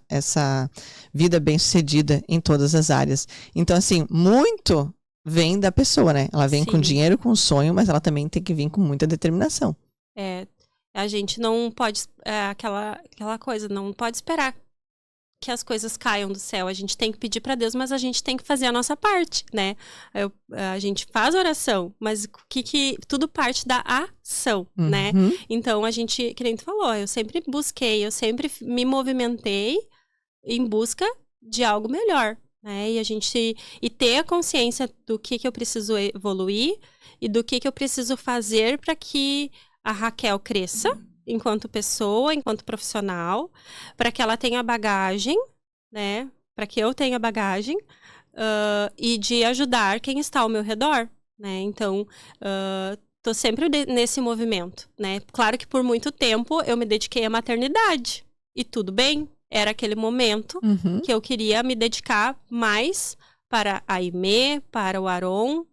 essa vida bem-sucedida em todas as áreas. Então, assim, muito vem da pessoa, né? Ela vem com dinheiro, com sonho, mas ela também tem que vir com muita determinação. A gente não pode, aquela coisa, não pode esperar que as coisas caiam do céu. A gente tem que pedir para Deus, mas a gente tem que fazer a nossa parte, né? A gente faz oração, mas tudo parte da ação, né? Então, a gente, que nem tu falou, eu sempre me movimentei em busca de algo melhor, né? E ter a consciência do que eu preciso evoluir e do que eu preciso fazer para que a Raquel cresça enquanto pessoa, enquanto profissional, para que ela tenha bagagem, né? Para que eu tenha bagagem e de ajudar quem está ao meu redor, né? Então, tô sempre nesse movimento, né? Claro que por muito tempo eu me dediquei à maternidade e tudo bem, era aquele momento que eu queria me dedicar mais para a Aimee, para o Aron,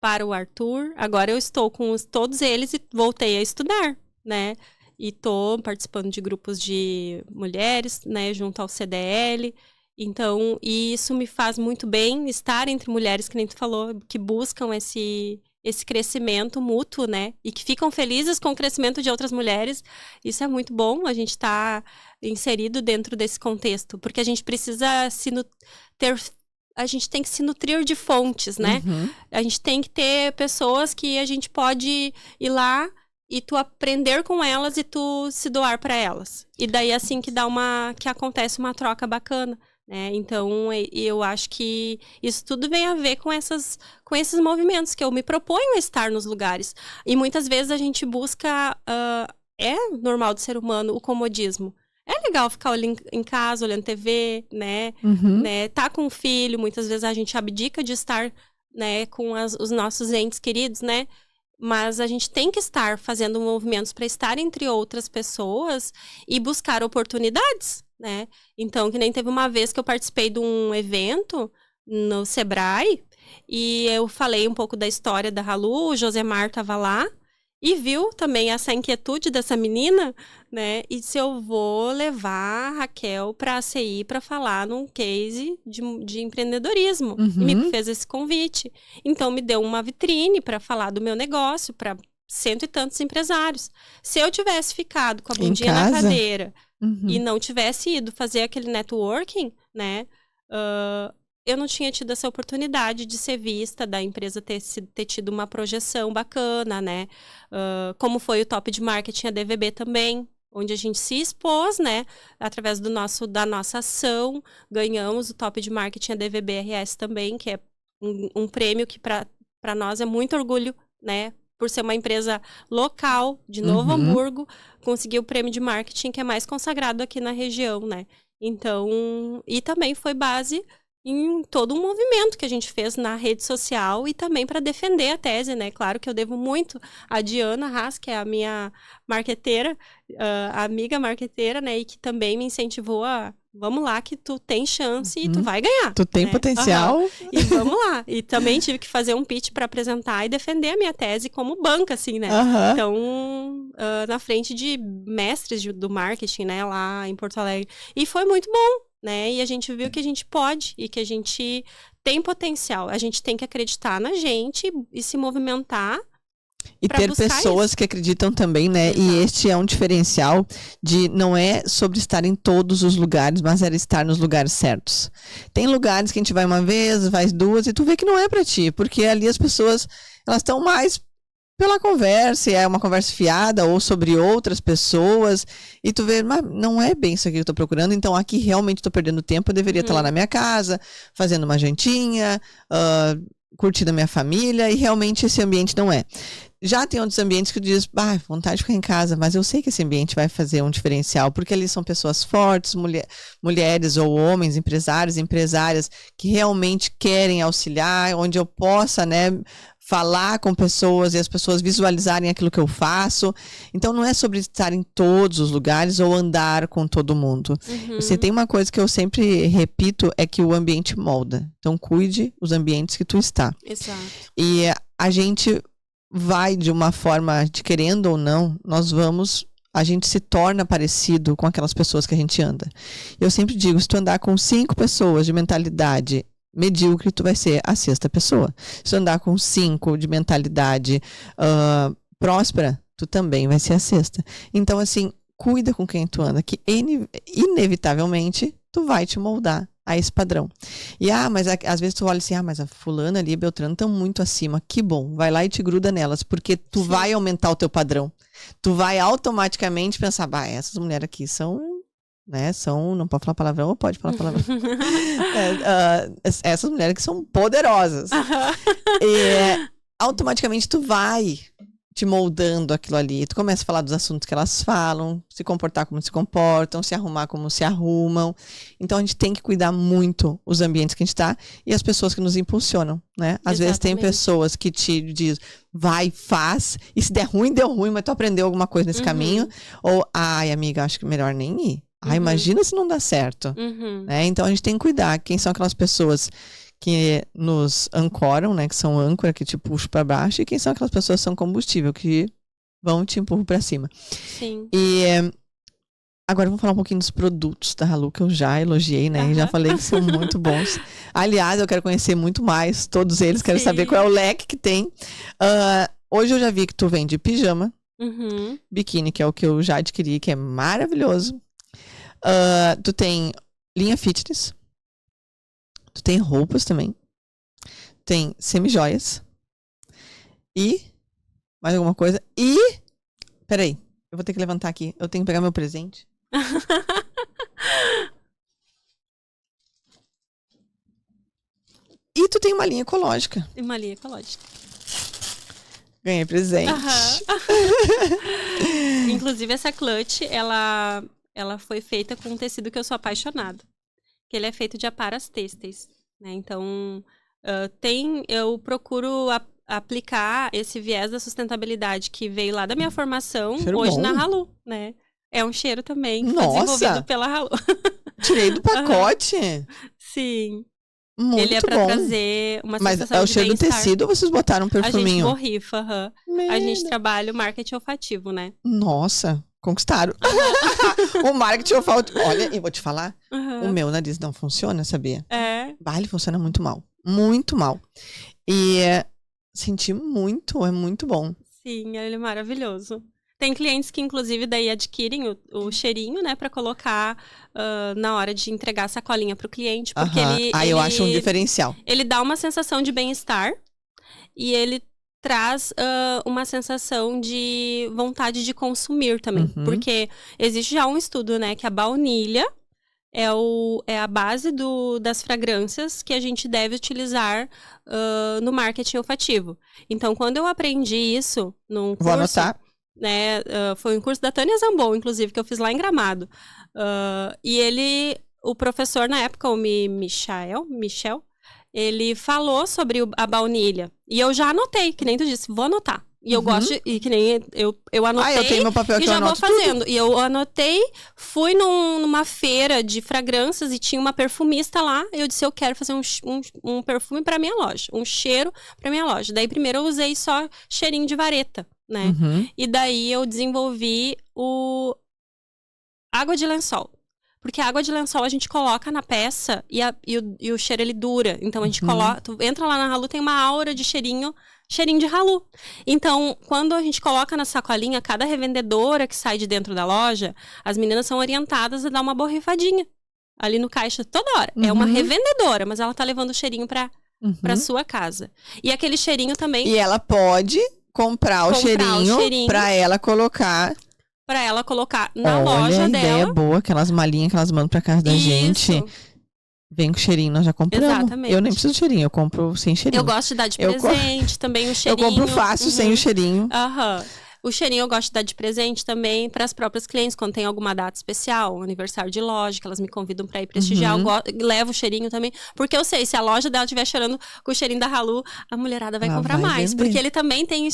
para o Arthur. Agora eu estou com todos eles e voltei a estudar, né? E estou participando de grupos de mulheres, né, junto ao CDL. Então, e isso me faz muito bem estar entre mulheres, que nem tu falou, que buscam esse crescimento mútuo, né? E que ficam felizes com o crescimento de outras mulheres. Isso é muito bom, a gente estar inserido dentro desse contexto, porque a gente precisa a gente tem que se nutrir de fontes, né? A gente tem que ter pessoas que a gente pode ir lá e tu aprender com elas e tu se doar para elas. E daí assim que acontece uma troca bacana, né? Então, eu acho que isso tudo vem a ver com esses movimentos que eu me proponho a estar nos lugares. E muitas vezes a gente busca, é normal do ser humano, o comodismo. É legal ficar em casa, olhando TV, né? Tá com o filho, muitas vezes a gente abdica de estar, né, com os nossos entes queridos, né? Mas a gente tem que estar fazendo movimentos para estar entre outras pessoas e buscar oportunidades, né? Então, que nem teve uma vez que eu participei de um evento no Sebrae e eu falei um pouco da história da Halu, o Josemar estava lá e viu também essa inquietude dessa menina, né? E se eu vou levar a Raquel para a ACI para falar num case de empreendedorismo. E me fez esse convite. Então, me deu uma vitrine para falar do meu negócio para 100 e tantos empresários. Se eu tivesse ficado com a bundinha na cadeira e não tivesse ido fazer aquele networking, né? Eu não tinha tido essa oportunidade de ser vista, da empresa ter tido uma projeção bacana, né? Como foi o Top de Marketing, a DVB também, onde a gente se expôs, né? Através da nossa ação, ganhamos o Top de Marketing, a DVB RS também, que é um prêmio que para nós é muito orgulho, né? Por ser uma empresa local, de Novo Hamburgo, conseguiu o prêmio de marketing que é mais consagrado aqui na região, né? Então, e também foi base em todo um movimento que a gente fez na rede social e também para defender a tese, né? Claro que eu devo muito a Diana Haas, que é a minha marqueteira, amiga marqueteira, né? E que também me incentivou vamos lá que tu tem chance e tu vai ganhar. Tu tem potencial. E vamos lá. E também tive que fazer um pitch para apresentar e defender a minha tese como banca, assim, né? Então, na frente de mestres do marketing, né? Lá em Porto Alegre. E foi muito bom. Né? E a gente viu que a gente pode e que a gente tem potencial. A gente tem que acreditar na gente e se movimentar. E ter pessoas que acreditam também, né? Exato. E este é um diferencial não é sobre estar em todos os lugares, mas era estar nos lugares certos. Tem lugares que a gente vai uma vez, vai duas, e tu vê que não é pra ti, porque ali as pessoas, elas estão mais pela conversa, é uma conversa fiada ou sobre outras pessoas, e tu vê, mas não é bem isso aqui que eu tô procurando, então aqui realmente tô perdendo tempo, eu deveria estar lá na minha casa, fazendo uma jantinha, curtindo a minha família e realmente esse ambiente não é. Já tem outros ambientes que diz, vontade de ficar em casa, mas eu sei que esse ambiente vai fazer um diferencial, porque ali são pessoas fortes, mulheres ou homens, empresários, empresárias, que realmente querem auxiliar, onde eu possa, né, falar com pessoas e as pessoas visualizarem aquilo que eu faço. Então, não é sobre estar em todos os lugares ou andar com todo mundo. Você tem uma coisa que eu sempre repito, é que o ambiente molda. Então, cuide os ambientes que tu está. Exato. E a gente vai de uma forma, de querendo ou não, a gente se torna parecido com aquelas pessoas que a gente anda. Eu sempre digo, se tu andar com 5 pessoas de mentalidade medíocre, tu vai ser a 6ª pessoa. Se tu andar com 5 de mentalidade próspera, tu também vai ser a 6ª. Então, assim, cuida com quem tu anda, que inevitavelmente tu vai te moldar a esse padrão. E, mas às vezes tu olha assim, mas a fulana ali, a Beltrano, estão muito acima. Que bom, vai lá e te gruda nelas, porque tu vai aumentar o teu padrão. Tu vai automaticamente pensar, essas mulheres aqui são, né, não pode falar palavrão ou pode falar palavrão? Essas mulheres que são poderosas. E automaticamente tu vai te moldando aquilo ali. Tu começa a falar dos assuntos que elas falam, se comportar como se comportam, se arrumar como se arrumam. Então, a gente tem que cuidar muito os ambientes que a gente está e as pessoas que nos impulsionam, né? Às vezes tem pessoas que te dizem, vai, faz, e se der ruim, deu ruim, mas tu aprendeu alguma coisa nesse caminho. Ou, amiga, acho que melhor nem ir. Imagina se não dá certo. Né? Então, a gente tem que cuidar. Quem são aquelas pessoas que nos ancoram, né, que são âncora, que te puxam para baixo, e quem são aquelas pessoas que são combustível, que vão te empurram para cima. Sim. E agora vamos falar um pouquinho dos produtos da Halu, que eu já elogiei, né, e já falei que são muito bons. Aliás, eu quero conhecer muito mais todos eles, quero saber qual é o leque que tem. Hoje eu já vi que tu vende pijama, biquíni, que é o que eu já adquiri, que é maravilhoso. Tu tem linha fitness. Tu tem roupas também. Tem semijoias. E mais alguma coisa. E peraí, eu vou ter que levantar aqui. Eu tenho que pegar meu presente. E tu tem uma linha ecológica. Uma linha ecológica. Ganhei presente. Inclusive, essa clutch, ela foi feita com um tecido que eu sou apaixonada. Que ele é feito de aparas têxteis, né? Então, eu procuro aplicar esse viés da sustentabilidade que veio lá da minha formação, cheiro hoje bom. Na Halu, né? É um cheiro também que Nossa! foi desenvolvido pela Halu. Tirei do pacote. Sim. Muito ele é pra bom. trazer uma Mas sensação é o de cheiro do bem-estar. tecido ou vocês botaram um A gente perfuminho? borrifa, A gente trabalha o marketing olfativo, né? Nossa, conquistaram. O marketing olfativo. Olha, eu vou te falar, o meu nariz não funciona, sabia? Ele funciona muito mal. Muito mal. E senti muito, é muito bom. Sim, ele é maravilhoso. Tem clientes que, inclusive, daí adquirem o cheirinho, né, pra colocar na hora de entregar a sacolinha pro cliente. Porque eu acho um diferencial. Ele dá uma sensação de bem-estar e ele traz uma sensação de vontade de consumir também. Porque existe já um estudo, né, que a baunilha é a base das fragrâncias que a gente deve utilizar no marketing olfativo. Então, quando eu aprendi isso num curso... Vou anotar. Né, foi um curso da Tânia Zambon, inclusive, que eu fiz lá em Gramado. E o professor na época, o Michel, ele falou sobre a baunilha. E eu já anotei, que nem tu disse, vou anotar. E eu gosto, e que nem eu anotei eu tenho meu papel aqui, e já vou fazendo. Tudo. E eu anotei, fui numa feira de fragrâncias e tinha uma perfumista lá. E eu disse, eu quero fazer um perfume pra minha loja, um cheiro pra minha loja. Daí primeiro eu usei só cheirinho de vareta, né? E daí eu desenvolvi água de lençol. Porque a água de lençol a gente coloca na peça e o cheiro ele dura. Então a gente coloca, tu entra lá na Halu, tem uma aura de cheirinho de Halu. Então, quando a gente coloca na sacolinha, cada revendedora que sai de dentro da loja, as meninas são orientadas a dar uma borrifadinha ali no caixa toda hora. É uma revendedora, mas ela tá levando o cheirinho pra sua casa. E aquele cheirinho também... E ela pode comprar o cheirinho pra ela colocar... na loja dela. Ideia boa, aquelas malinhas que elas mandam pra casa da gente. Vem com cheirinho, nós já compramos. Exatamente. Eu nem preciso de cheirinho, eu compro sem cheirinho. Eu gosto de dar de presente também o cheirinho. Eu compro fácil, sem o cheirinho. Aham. O cheirinho eu gosto de dar de presente também para as próprias clientes, quando tem alguma data especial, aniversário de loja, que elas me convidam para ir prestigiar, eu levo o cheirinho também, porque eu sei, se a loja dela estiver cheirando com o cheirinho da Halu, a mulherada vai comprar mais, vender. Porque ele também tem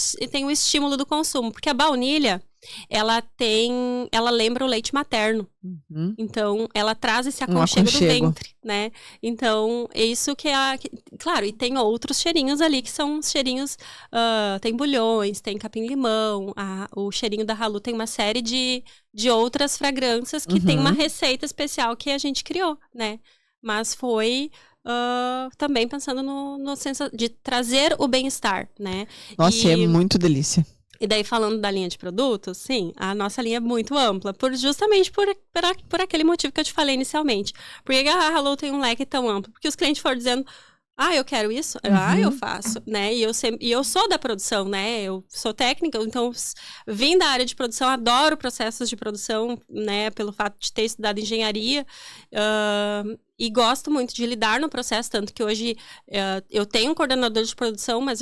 o estímulo do consumo, porque a baunilha, ela lembra o leite materno. Então, ela traz esse aconchego do ventre, né? Então, é isso que claro, e tem outros cheirinhos ali, que são cheirinhos, tem bulhões, tem capim-limão, o cheirinho da Halu tem uma série de outras fragrâncias que tem uma receita especial que a gente criou, né? Mas foi... também pensando no senso de trazer o bem-estar, né? Nossa, é muito delícia. E daí, falando da linha de produtos, sim, a nossa linha é muito ampla, justamente por aquele motivo que eu te falei inicialmente. Por que a Halu tem um leque tão amplo? Porque os clientes foram dizendo, eu quero isso, eu faço, né? E eu sou da produção, né? Eu sou técnica, então vim da área de produção, adoro processos de produção, né? Pelo fato de ter estudado engenharia, e gosto muito de lidar no processo, tanto que hoje eu tenho um coordenador de produção, mas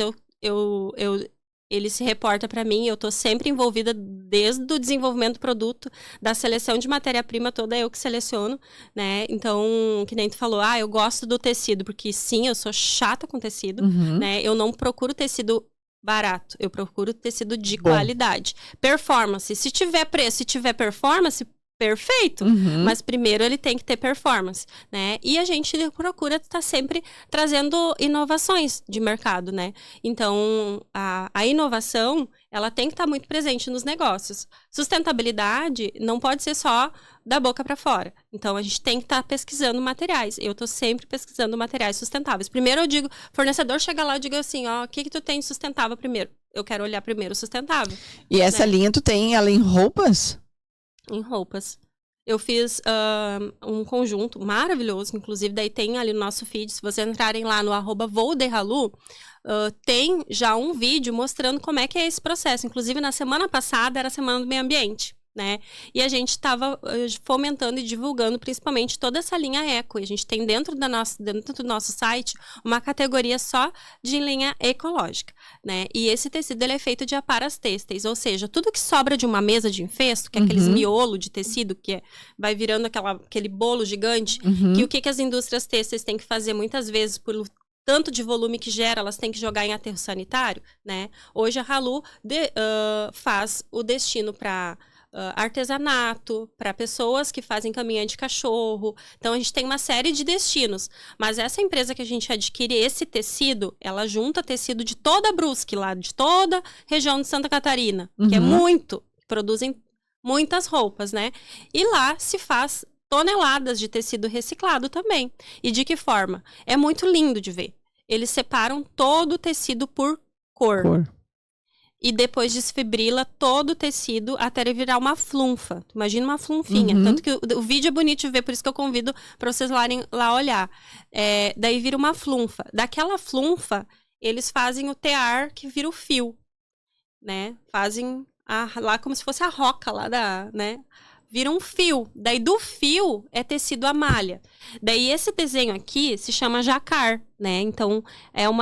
ele se reporta para mim, eu estou sempre envolvida desde o desenvolvimento do produto, da seleção de matéria-prima toda, eu que seleciono, né? Então, que nem tu falou, eu gosto do tecido, porque sim, eu sou chata com tecido, né? Eu não procuro tecido barato, eu procuro tecido de qualidade. Performance, se tiver preço, se tiver performance, perfeito, mas primeiro ele tem que ter performance, né? E a gente procura estar sempre trazendo inovações de mercado, né? Então, a inovação, ela tem que estar muito presente nos negócios. Sustentabilidade não pode ser só da boca para fora. Então, a gente tem que estar pesquisando materiais. Eu estou sempre pesquisando materiais sustentáveis. Primeiro eu digo, fornecedor chega lá e diga assim, o que tu tem de sustentável primeiro? Eu quero olhar primeiro o sustentável. E essa linha tu tem ela em roupas? Em roupas. Eu fiz um conjunto maravilhoso, inclusive daí tem ali no nosso feed, se vocês entrarem lá no @voudehalu, tem já um vídeo mostrando como é que é esse processo. Inclusive na semana passada era a Semana do Meio Ambiente, né? E a gente estava fomentando e divulgando principalmente toda essa linha eco. E a gente tem dentro do nosso site uma categoria só de linha ecológica, né? E esse tecido ele é feito de aparas têxteis, ou seja, tudo que sobra de uma mesa de enfesto, que é aqueles miolo de tecido que vai virando aquele bolo gigante, que o que as indústrias têxteis têm que fazer muitas vezes por tanto de volume que gera, elas têm que jogar em aterro sanitário, né? Hoje a Halu faz o destino para artesanato, para pessoas que fazem caminhão de cachorro. Então, a gente tem uma série de destinos. Mas essa empresa que a gente adquire esse tecido, ela junta tecido de toda a Brusque, lá de toda a região de Santa Catarina, que é produzem muitas roupas, né? E lá se faz toneladas de tecido reciclado também. E de que forma? É muito lindo de ver. Eles separam todo o tecido por cor. E depois desfibrila todo o tecido até ele virar uma flunfa. Imagina uma flunfinha. Tanto que o vídeo é bonito de ver, por isso que eu convido para vocês lá olhar. Daí vira uma flunfa. Daquela flunfa, eles fazem o tear que vira o fio, né? Fazem lá como se fosse a roca lá né? Vira um fio. Daí do fio é tecido a malha. Daí esse desenho aqui se chama jacar, né? Então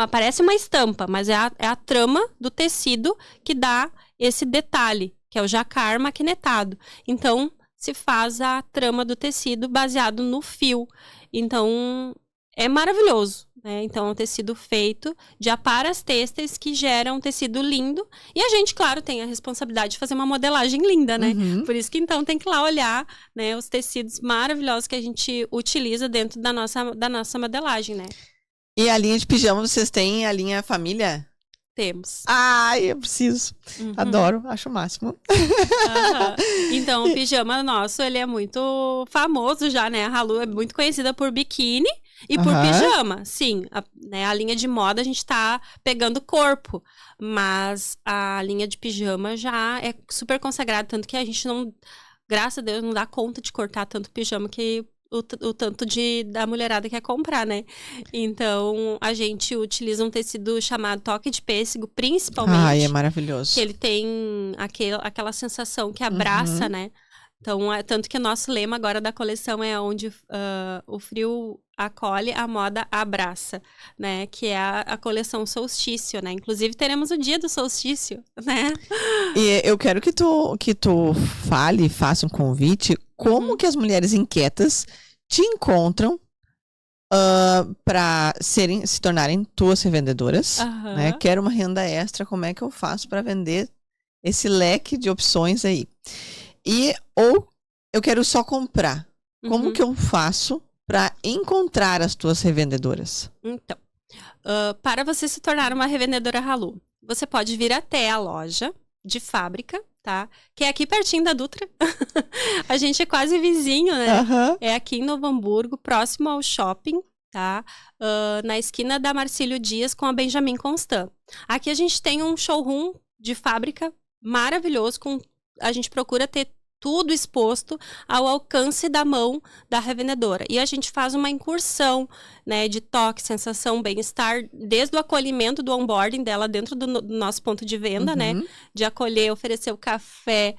parece uma estampa, mas é a trama do tecido que dá esse detalhe, que é o jacar maquinetado. Então se faz a trama do tecido baseado no fio. Então é maravilhoso, né? Então é um tecido feito de aparas têxteis que geram um tecido lindo. E a gente, claro, tem a responsabilidade de fazer uma modelagem linda, né? Por isso que então tem que ir lá olhar, né, os tecidos maravilhosos que a gente utiliza dentro da nossa modelagem, né? E a linha de pijama, vocês têm a linha família? Temos. Ai, eu preciso. Adoro, acho o máximo. Então, o pijama nosso, ele é muito famoso já, né? A Halu é muito conhecida por biquíni e por pijama. Sim, a linha de moda a gente tá pegando corpo, mas a linha de pijama já é super consagrada, tanto que a gente não, graças a Deus, não dá conta de cortar tanto pijama que o tanto da mulherada quer comprar, né? Então, a gente utiliza um tecido chamado toque de pêssego, principalmente. Ai, é maravilhoso. Que ele tem aquela sensação que abraça, né? Então, tanto que o nosso lema agora da coleção é onde o frio Acolhe, a moda abraça, né? Que é a coleção Solstício, né? Inclusive, teremos o dia do solstício, né? E eu quero que tu fale, faça um convite, como que as mulheres inquietas te encontram para se tornarem tuas revendedoras, né? Quero uma renda extra, como é que eu faço para vender esse leque de opções aí? Ou eu quero só comprar, como que eu faço para encontrar as tuas revendedoras? Então, para você se tornar uma revendedora Halu, você pode vir até a loja de fábrica, tá? Que é aqui pertinho da Dutra. A gente é quase vizinho, né? É aqui em Novo Hamburgo, próximo ao shopping, tá? Na esquina da Marcílio Dias com a Benjamin Constant. Aqui a gente tem um showroom de fábrica maravilhoso, a gente procura ter tudo exposto ao alcance da mão da revendedora. E a gente faz uma incursão, né, de toque, sensação, bem-estar, desde o acolhimento do onboarding dela dentro do nosso ponto de venda, né? De acolher, oferecer o café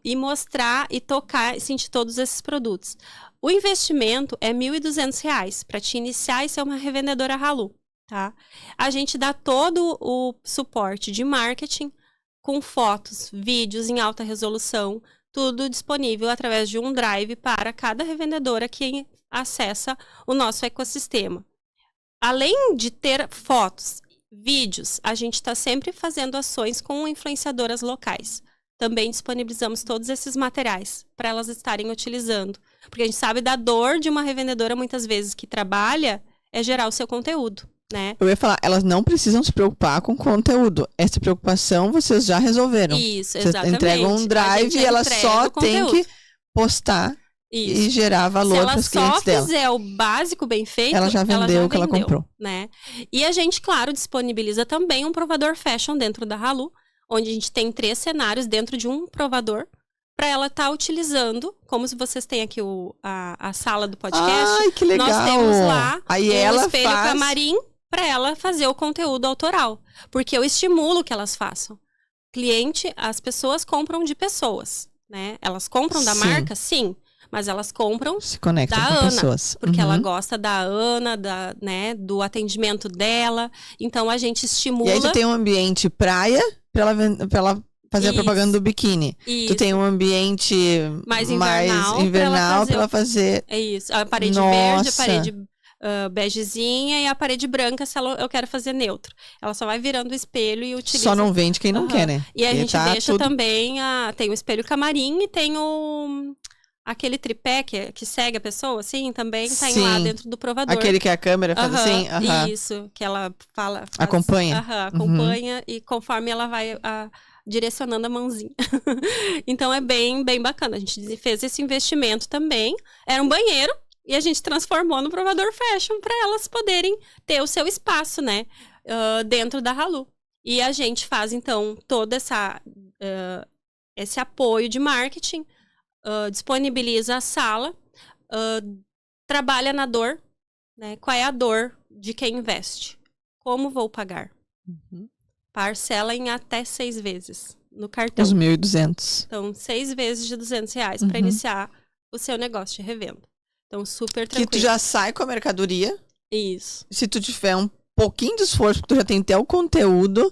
e mostrar e tocar e sentir todos esses produtos. O investimento é R$ 1.200 para te iniciar e ser uma revendedora Halu, tá? A gente dá todo o suporte de marketing com fotos, vídeos em alta resolução, tudo disponível através de um drive para cada revendedora que acessa o nosso ecossistema. Além de ter fotos, vídeos, a gente está sempre fazendo ações com influenciadoras locais. Também disponibilizamos todos esses materiais para elas estarem utilizando. Porque a gente sabe da dor de uma revendedora, muitas vezes, que trabalha, é gerar o seu conteúdo, né? Eu ia falar, elas não precisam se preocupar com conteúdo. Essa preocupação vocês já resolveram. Isso, vocês exatamente. entregam um drive e ela só tem que postar e gerar valor para os clientes dela. Se ela só fizer o básico bem feito, ela já vendeu o que ela comprou. Né? E a gente, claro, disponibiliza também um provador fashion dentro da Halu, onde a gente tem 3 cenários dentro de um provador, para ela estar utilizando, como se vocês têm aqui a sala do podcast. Ai, que legal! Nós temos lá ela espelho camarim, para ela fazer o conteúdo autoral. Porque eu estimulo que elas façam. As pessoas compram de pessoas, né? Elas compram da marca, sim. Mas elas compram se conectam da com Ana. Pessoas. Porque ela gosta da Ana, né, do atendimento dela. Então, a gente estimula... E aí tu tem um ambiente praia pra ela fazer a propaganda do biquíni. Tu tem um ambiente mais invernal pra ela fazer... É isso. A parede verde, a parede... begezinha e a parede branca se eu quero fazer neutro. Ela só vai virando o espelho e utiliza. Só não vende quem não quer, né? E a gente deixa também, tem o espelho camarim e tem aquele tripé que segue a pessoa, assim, também tem lá dentro do provador. Aquele que a câmera faz assim? Isso, que ela fala... Acompanha. Acompanha e conforme ela vai... direcionando a mãozinha. Então é bem, bem bacana. A gente fez esse investimento também. Era um banheiro e a gente transformou no provador fashion para elas poderem ter o seu espaço, né? Dentro da Halu. E a gente faz, então, todo esse apoio de marketing, disponibiliza a sala, trabalha na dor, né? Qual é a dor de quem investe? Como vou pagar? Parcela em até 6 vezes no cartão. Os 1.200. Então, 6 vezes de R$200 para iniciar o seu negócio de revenda. Então, super tranquilo. Que tu já sai com a mercadoria. Isso. Se tu tiver um pouquinho de esforço, porque tu já tem até o conteúdo,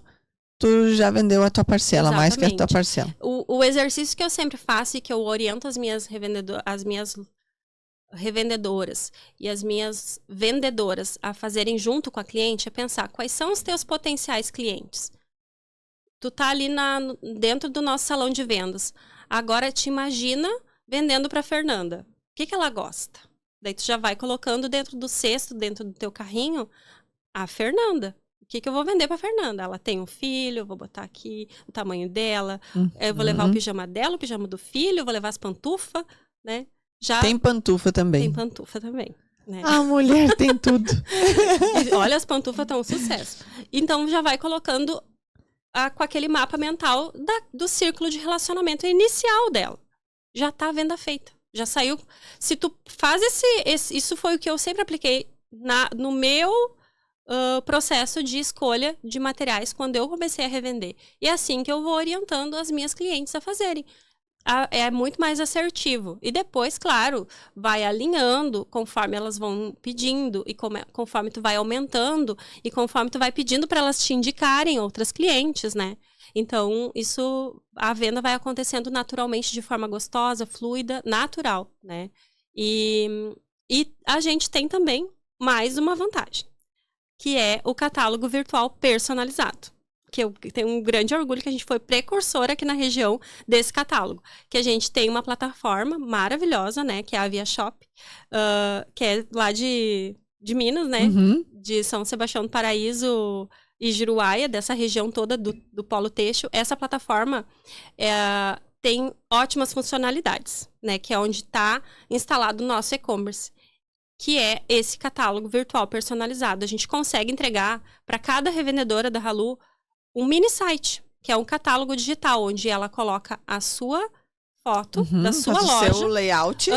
tu já vendeu a tua parcela, mais que a tua parcela. O exercício que eu sempre faço e que eu oriento as minhas revendedoras e as minhas vendedoras a fazerem junto com a cliente é pensar quais são os teus potenciais clientes. Tu tá ali dentro do nosso salão de vendas. Agora te imagina vendendo para Fernanda. O que ela gosta? Daí tu já vai colocando dentro do cesto, dentro do teu carrinho, a Fernanda. O que eu vou vender para Fernanda? Ela tem um filho, eu vou botar aqui o tamanho dela. Eu vou levar o pijama dela, o pijama do filho, eu vou levar as pantufas, né? Tem pantufa também. Tem pantufa também. Né? A mulher tem tudo. Olha, as pantufas estão um sucesso. Então, já vai colocando com aquele mapa mental do círculo de relacionamento inicial dela. Já tá a venda feita. Já saiu. Se tu faz isso foi o que eu sempre apliquei no meu processo de escolha de materiais quando eu comecei a revender. E é assim que eu vou orientando as minhas clientes a fazerem. é muito mais assertivo. E depois, claro, vai alinhando conforme elas vão pedindo e conforme tu vai aumentando e conforme tu vai pedindo para elas te indicarem outras clientes, né? Então, a venda vai acontecendo naturalmente de forma gostosa, fluida, natural, né? E a gente tem também mais uma vantagem, que é o catálogo virtual personalizado. Que eu tenho um grande orgulho que a gente foi precursora aqui na região desse catálogo. Que a gente tem uma plataforma maravilhosa, né? Que é a Via Shop, que é lá de Minas, né? Uhum. De São Sebastião do Paraíso e Juruáia, dessa região toda do Polo Têxtil. Essa plataforma tem ótimas funcionalidades, né? Que é onde está instalado o nosso e-commerce, que é esse catálogo virtual personalizado. A gente consegue entregar para cada revendedora da Halu um mini site, que é um catálogo digital, onde ela coloca a sua foto da sua loja. Seu layout.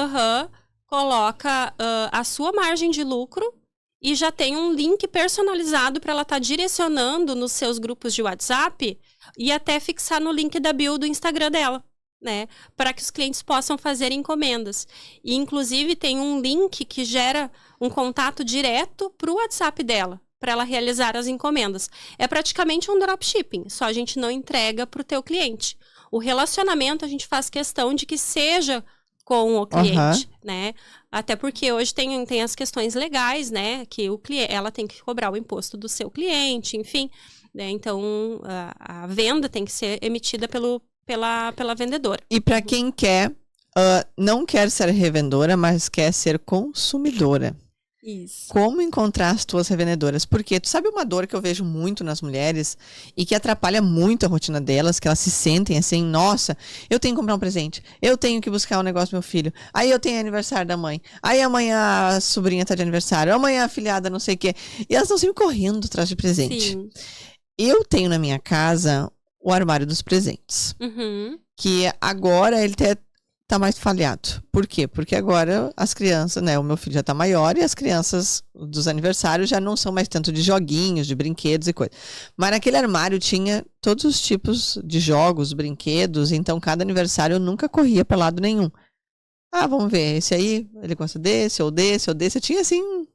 Coloca a sua margem de lucro e já tem um link personalizado para ela estar direcionando nos seus grupos de WhatsApp e até fixar no link da bio do Instagram dela, né? Para que os clientes possam fazer encomendas. E, inclusive, tem um link que gera um contato direto para o WhatsApp dela, para ela realizar as encomendas. É praticamente um dropshipping, só a gente não entrega para o teu cliente. O relacionamento a gente faz questão de que seja com o cliente, né? Até porque hoje tem as questões legais, né? Que ela tem que cobrar o imposto do seu cliente, enfim, né? Então, a venda tem que ser emitida pela vendedora. E para quem não quer ser revendedora, mas quer ser consumidora. Isso. Como encontrar as tuas revendedoras? Porque tu sabe uma dor que eu vejo muito nas mulheres e que atrapalha muito a rotina delas, que elas se sentem assim, nossa, eu tenho que comprar um presente, eu tenho que buscar um negócio pro meu filho, aí eu tenho aniversário da mãe, aí amanhã a sobrinha tá de aniversário, amanhã a afilhada não sei o quê, e elas estão sempre correndo atrás de presente. Sim. Eu tenho na minha casa o armário dos presentes, que agora ele tá mais falhado. Por quê? Porque agora as crianças, né? O meu filho já tá maior e as crianças dos aniversários já não são mais tanto de joguinhos, de brinquedos e coisa. Mas naquele armário tinha todos os tipos de jogos, brinquedos, então cada aniversário eu nunca corria para lado nenhum. Ah, vamos ver, esse aí, ele gosta desse, ou desse, ou desse. Eu tinha assim um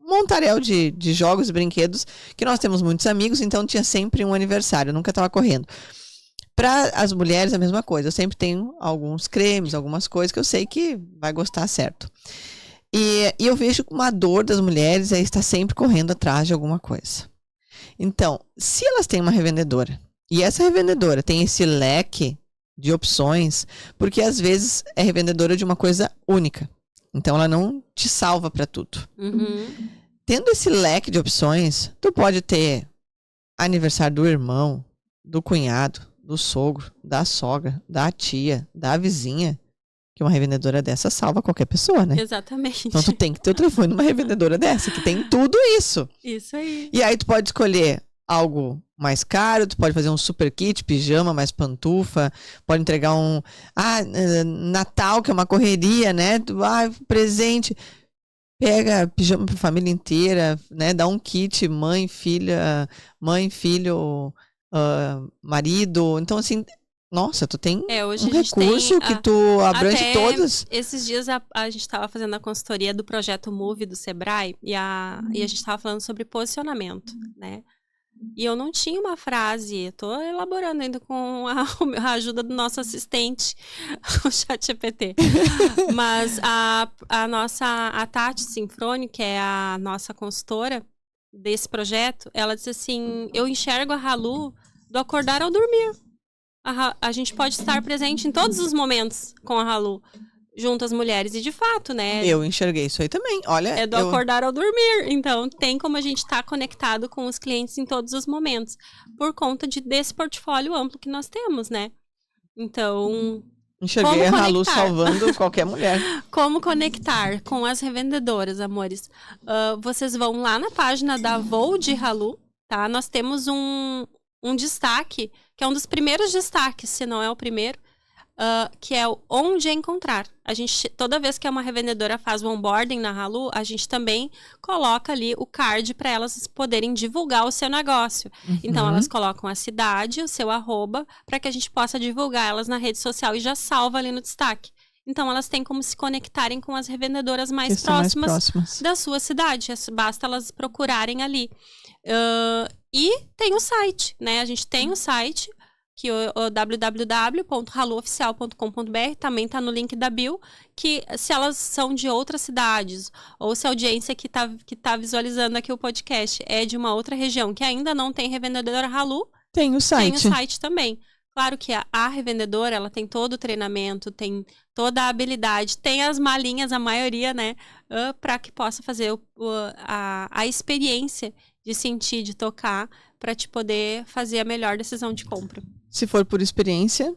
montaréu de jogos e brinquedos, que nós temos muitos amigos, então tinha sempre um aniversário, eu nunca tava correndo. Para as mulheres, a mesma coisa. Eu sempre tenho alguns cremes, algumas coisas que eu sei que vai gostar certo. E eu vejo que uma dor das mulheres é estar sempre correndo atrás de alguma coisa. Então, se elas têm uma revendedora, e essa revendedora tem esse leque de opções, porque às vezes é revendedora de uma coisa única. Então, ela não te salva para tudo. Tendo esse leque de opções, tu pode ter aniversário do irmão, do cunhado, do sogro, da sogra, da tia, da vizinha, que uma revendedora dessa salva qualquer pessoa, né? Exatamente. Então tu tem que ter o telefone numa revendedora dessa, que tem tudo isso. Isso aí. E aí tu pode escolher algo mais caro, tu pode fazer um super kit, pijama, mais pantufa, pode entregar Natal, que é uma correria, né? Presente. Pega pijama pra família inteira, né? Dá um kit, mãe, filho, marido. Então, assim, nossa, tu tem hoje um recurso que tu abrange todos. Esses dias a gente estava fazendo a consultoria do projeto Move do Sebrae e a gente estava falando sobre posicionamento, né? E eu não tinha uma frase, estou elaborando ainda com a ajuda do nosso assistente, o ChatGPT. Mas a Tati Sinfrone, que é a nossa consultora desse projeto, ela disse assim, eu enxergo a Halu do acordar ao dormir. A gente pode estar presente em todos os momentos com a Halu, junto às mulheres. E de fato, né? Eu enxerguei isso aí também. Olha, é do acordar ao dormir. Então, tem como a gente estar conectado com os clientes em todos os momentos. Por conta desse portfólio amplo que nós temos, né? Então... Enxerguei a Halu salvando qualquer mulher. Como conectar com as revendedoras, amores? Vocês vão lá na página da Voo de Halu, tá? Nós temos um destaque, que é um dos primeiros destaques, se não é o primeiro, que é o onde encontrar. A gente, toda vez que uma revendedora faz o onboarding na Halu, a gente também coloca ali o card para elas poderem divulgar o seu negócio. Então, elas colocam a cidade, o seu @, para que a gente possa divulgar elas na rede social e já salva ali no destaque. Então, elas têm como se conectarem com as revendedoras mais próximas da sua cidade. Basta elas procurarem ali. E tem o site, né? A gente tem o site, que é o www.haluoficial.com.br, também está no link da bio, que se elas são de outras cidades, ou se a audiência que tá visualizando aqui o podcast é de uma outra região, que ainda não tem revendedora Halu, tem o site também. Claro que a revendedora, ela tem todo o treinamento, tem toda a habilidade, tem as malinhas, a maioria, né, para que possa fazer a experiência de sentir, de tocar, para te poder fazer a melhor decisão de compra. Se for por experiência,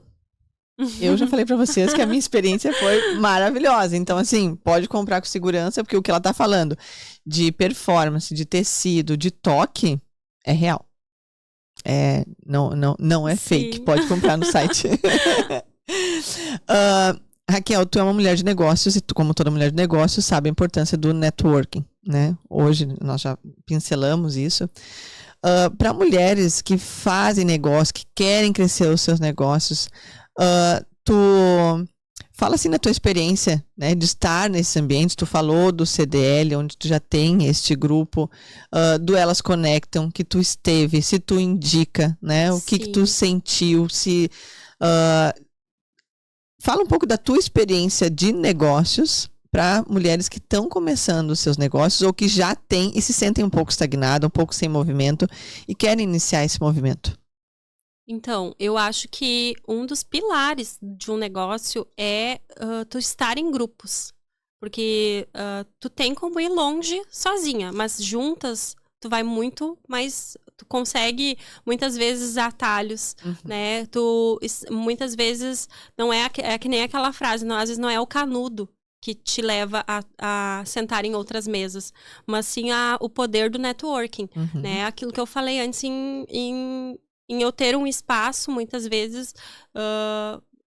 eu já falei para vocês que a minha experiência foi maravilhosa. Então, assim, pode comprar com segurança, porque o que ela tá falando de performance, de tecido, de toque, é real. Não é fake. Pode comprar no site. Raquel, tu é uma mulher de negócios e tu, como toda mulher de negócios, sabe a importância do networking, né? Hoje nós já pincelamos isso. Para mulheres que fazem negócio, que querem crescer os seus negócios, tu fala assim na tua experiência, né, de estar nesses ambientes. Tu falou do CDL, onde tu já tem este grupo, do Elas Conectam, que tu esteve, se tu indica, né, o que tu sentiu, se... fala um pouco da tua experiência de negócios para mulheres que estão começando os seus negócios ou que já têm e se sentem um pouco estagnadas, um pouco sem movimento e querem iniciar esse movimento. Então, eu acho que um dos pilares de um negócio é tu estar em grupos. Porque tu tem como ir longe sozinha, mas juntas tu vai muito mais... Tu consegue, muitas vezes, atalhos, né? Muitas vezes, não é que nem aquela frase, não, às vezes não é o canudo que te leva a sentar em outras mesas, mas sim o poder do networking, né? Aquilo que eu falei antes em eu ter um espaço, muitas vezes,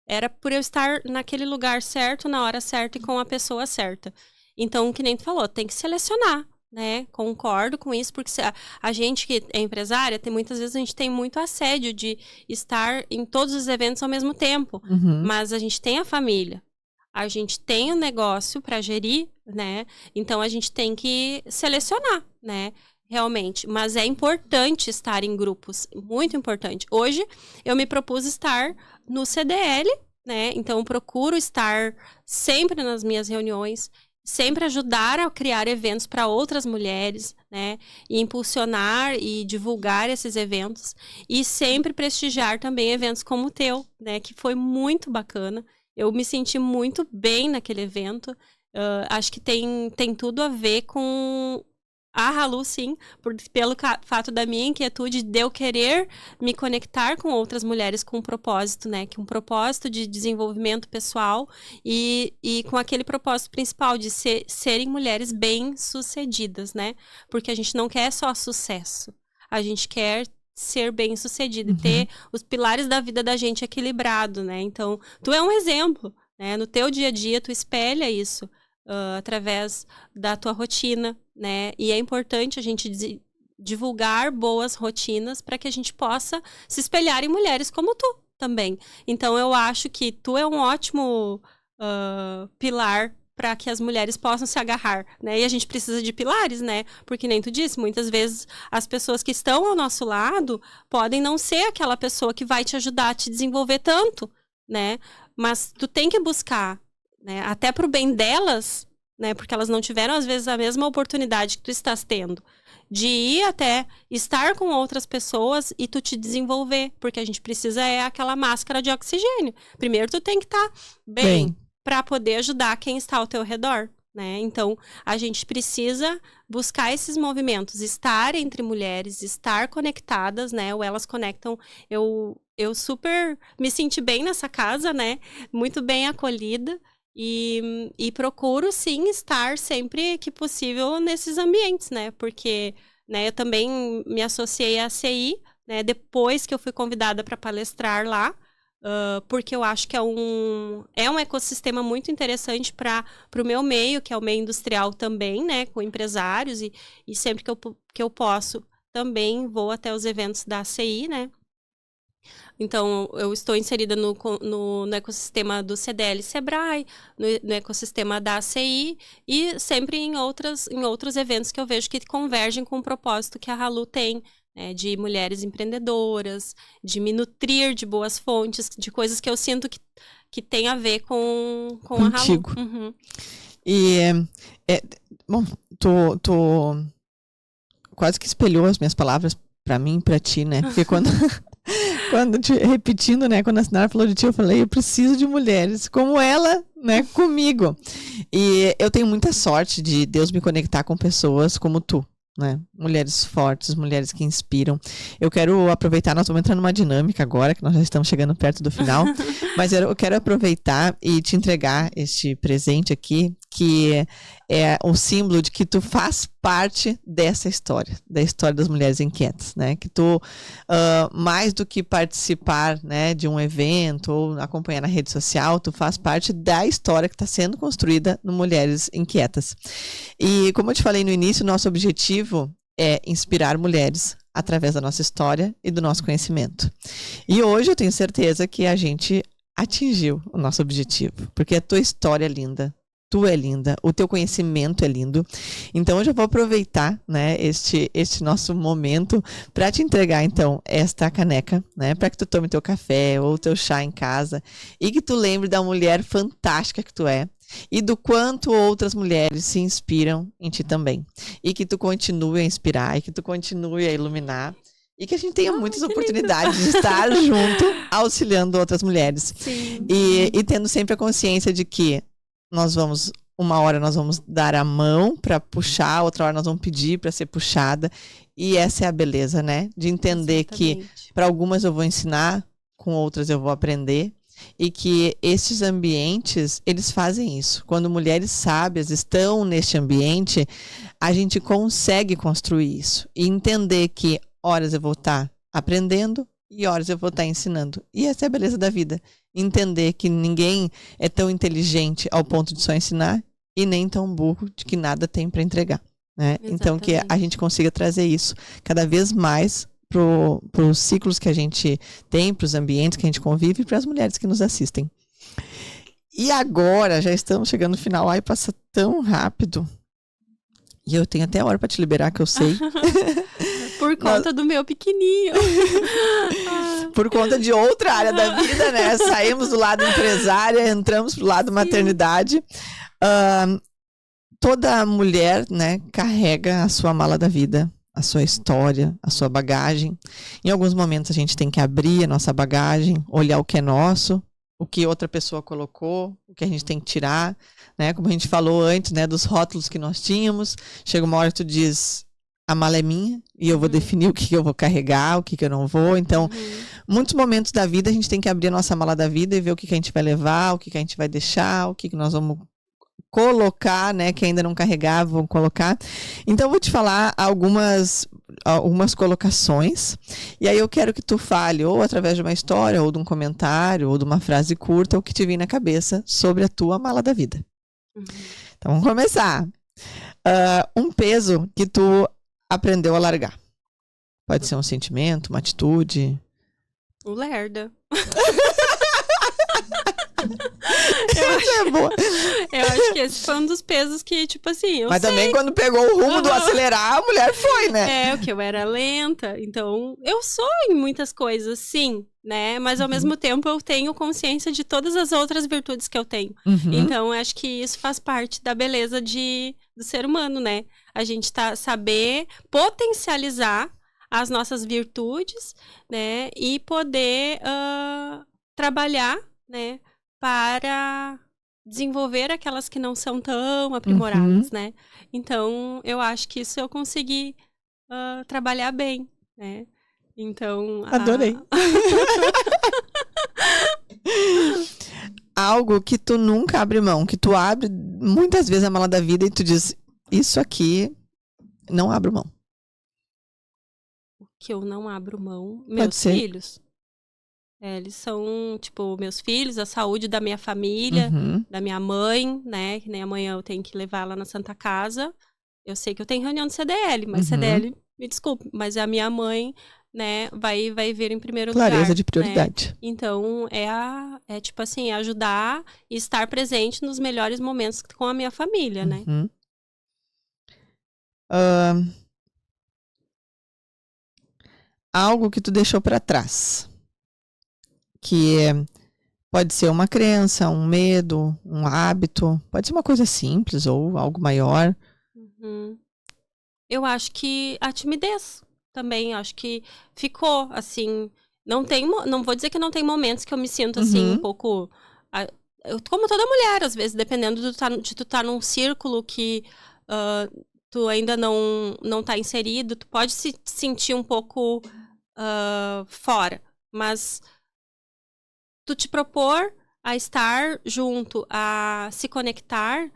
era por eu estar naquele lugar certo, na hora certa e com a pessoa certa. Então, que nem tu falou, tem que selecionar, né? Concordo com isso, porque a gente que é empresária, muitas vezes a gente tem muito assédio de estar em todos os eventos ao mesmo tempo, mas a gente tem a família. A gente tem um negócio para gerir, né? Então, a gente tem que selecionar, né? Realmente. Mas é importante estar em grupos. Muito importante. Hoje, eu me propus estar no CDL, né? Então, eu procuro estar sempre nas minhas reuniões, sempre ajudar a criar eventos para outras mulheres, né? E impulsionar e divulgar esses eventos. E sempre prestigiar também eventos como o teu, né? Que foi muito bacana. Eu me senti muito bem naquele evento. Acho que tem tudo a ver com a Halu, sim, pelo fato da minha inquietude de eu querer me conectar com outras mulheres com um propósito, né? Que um propósito de desenvolvimento pessoal e com aquele propósito principal de serem mulheres bem-sucedidas, né? Porque a gente não quer só sucesso. A gente quer ser bem-sucedido e ter os pilares da vida da gente equilibrado, né? Então, tu é um exemplo, né? No teu dia a dia, tu espelha isso através da tua rotina, né? E é importante a gente divulgar boas rotinas para que a gente possa se espelhar em mulheres como tu também. Então, eu acho que tu é um ótimo pilar para que as mulheres possam se agarrar, né? E a gente precisa de pilares, né? Porque nem tu disse, muitas vezes as pessoas que estão ao nosso lado podem não ser aquela pessoa que vai te ajudar a te desenvolver tanto, né? Mas tu tem que buscar, né? Até pro bem delas, né? Porque elas não tiveram, às vezes, a mesma oportunidade que tu estás tendo de ir até estar com outras pessoas e tu te desenvolver, porque a gente precisa aquela máscara de oxigênio. Primeiro tu tem que estar bem. Para poder ajudar quem está ao teu redor, né? Então, a gente precisa buscar esses movimentos, estar entre mulheres, estar conectadas, né? O Elas Conectam, eu super me senti bem nessa casa, né? Muito bem acolhida e procuro, sim, estar sempre que possível nesses ambientes, né? Porque, né, eu também me associei à CI, né? Depois que eu fui convidada para palestrar lá, porque eu acho que é um ecossistema muito interessante para o meu meio, que é o meio industrial também, né, com empresários, e sempre que eu posso, também vou até os eventos da ACI, né. Então, eu estou inserida no ecossistema do CDL Sebrae, no ecossistema da ACI, e sempre em outros eventos que eu vejo que convergem com o propósito que a Halu tem, né, de mulheres empreendedoras, de me nutrir de boas fontes, de coisas que eu sinto que tem a ver com a Halu. Uhum. E, bom, tu quase que espelhou as minhas palavras para mim e para ti, né? Porque repetindo, né, quando a Sinara falou de ti, eu falei, eu preciso de mulheres como ela, né, comigo. E eu tenho muita sorte de Deus me conectar com pessoas como tu, né, mulheres fortes, mulheres que inspiram. Eu quero aproveitar, nós vamos entrar numa dinâmica agora, que nós já estamos chegando perto do final, mas eu quero aproveitar e te entregar este presente aqui, que é um símbolo de que tu faz parte dessa história, da história das mulheres inquietas, né? Que tu, mais do que participar, né, de um evento ou acompanhar na rede social, tu faz parte da história que está sendo construída no Mulheres Inquietas. E como eu te falei no início, nosso objetivo é inspirar mulheres através da nossa história e do nosso conhecimento. E hoje eu tenho certeza que a gente atingiu o nosso objetivo, porque a tua história é linda. Tu é linda, o teu conhecimento é lindo. Então, eu já vou aproveitar, né, este nosso momento para te entregar, então, esta caneca, né, para que tu tome teu café ou teu chá em casa e que tu lembre da mulher fantástica que tu é e do quanto outras mulheres se inspiram em ti também. E que tu continue a inspirar e que tu continue a iluminar. E que a gente tenha muitas oportunidades de estar junto, auxiliando outras mulheres. Sim. E tendo sempre a consciência de que uma hora nós vamos dar a mão para puxar, outra hora nós vamos pedir para ser puxada. E essa é a beleza, né? De entender que para algumas eu vou ensinar, com outras eu vou aprender. E que esses ambientes, eles fazem isso. Quando mulheres sábias estão neste ambiente, a gente consegue construir isso. E entender que horas eu vou estar aprendendo e horas eu vou estar ensinando. E essa é a beleza da vida. Entender que ninguém é tão inteligente ao ponto de só ensinar e nem tão burro de que nada tem para entregar, né? Então que a gente consiga trazer isso cada vez mais para os ciclos que a gente tem, para os ambientes que a gente convive e para as mulheres que nos assistem. E agora, já estamos chegando no final. Ai, passa tão rápido. E eu tenho até hora para te liberar, que eu sei. Por conta do meu pequenininho. Por conta de outra área da vida, né? Saímos do lado empresária, entramos pro lado maternidade. Toda mulher, né, carrega a sua mala da vida, a sua história, a sua bagagem. Em alguns momentos a gente tem que abrir a nossa bagagem, olhar o que é nosso, o que outra pessoa colocou, o que a gente tem que tirar, né? Como a gente falou antes, né, dos rótulos que nós tínhamos. Chega uma hora que tu diz, a mala é minha e eu vou definir o que eu vou carregar, o que eu não vou. Então, muitos momentos da vida a gente tem que abrir a nossa mala da vida e ver o que a gente vai levar, o que a gente vai deixar, o que nós vamos colocar, né, que ainda não carregava, vão colocar. Então, eu vou te falar algumas colocações, e aí eu quero que tu fale, ou através de uma história, ou de um comentário, ou de uma frase curta, o que te vem na cabeça sobre a tua mala da vida. Então, vamos começar. Um peso que tu aprendeu a largar. Pode ser um sentimento, uma atitude. O lerda. Eu acho que esse foi um dos pesos que, tipo assim, Mas também quando pegou o rumo do acelerar, a mulher foi, né? O que eu era lenta. Então, eu sou em muitas coisas, sim, né? Mas ao mesmo tempo eu tenho consciência de todas as outras virtudes que eu tenho. Então, acho que isso faz parte da beleza do ser humano, né? A gente saber potencializar as nossas virtudes, né? E poder trabalhar, né? Para desenvolver aquelas que não são tão aprimoradas, né? Então, eu acho que isso eu consegui trabalhar bem, né? Então... Adorei. Algo que tu nunca abre mão, que tu abre muitas vezes a mala da vida e tu diz, isso aqui não abro mão. O que eu não abro mão? Meus filhos. Eles são, tipo, meus filhos, a saúde da minha família, da minha mãe, né? Que nem amanhã eu tenho que levar ela na Santa Casa. Eu sei que eu tenho reunião do CDL, mas CDL, me desculpe, mas a minha mãe, né, vai vir em primeiro lugar. Clareza de prioridade. Né? Então, tipo assim, ajudar e estar presente nos melhores momentos com a minha família, né? Algo que tu deixou para trás. Que pode ser uma crença, um medo, um hábito. Pode ser uma coisa simples ou algo maior. Eu acho que a timidez também, acho que ficou, assim... Não vou dizer que não tem momentos que eu me sinto, assim, um pouco... como toda mulher, às vezes, dependendo de tu estar num círculo que tu ainda não tá inserido, tu pode se sentir um pouco fora. Mas... tu te propor a estar junto, a se conectar,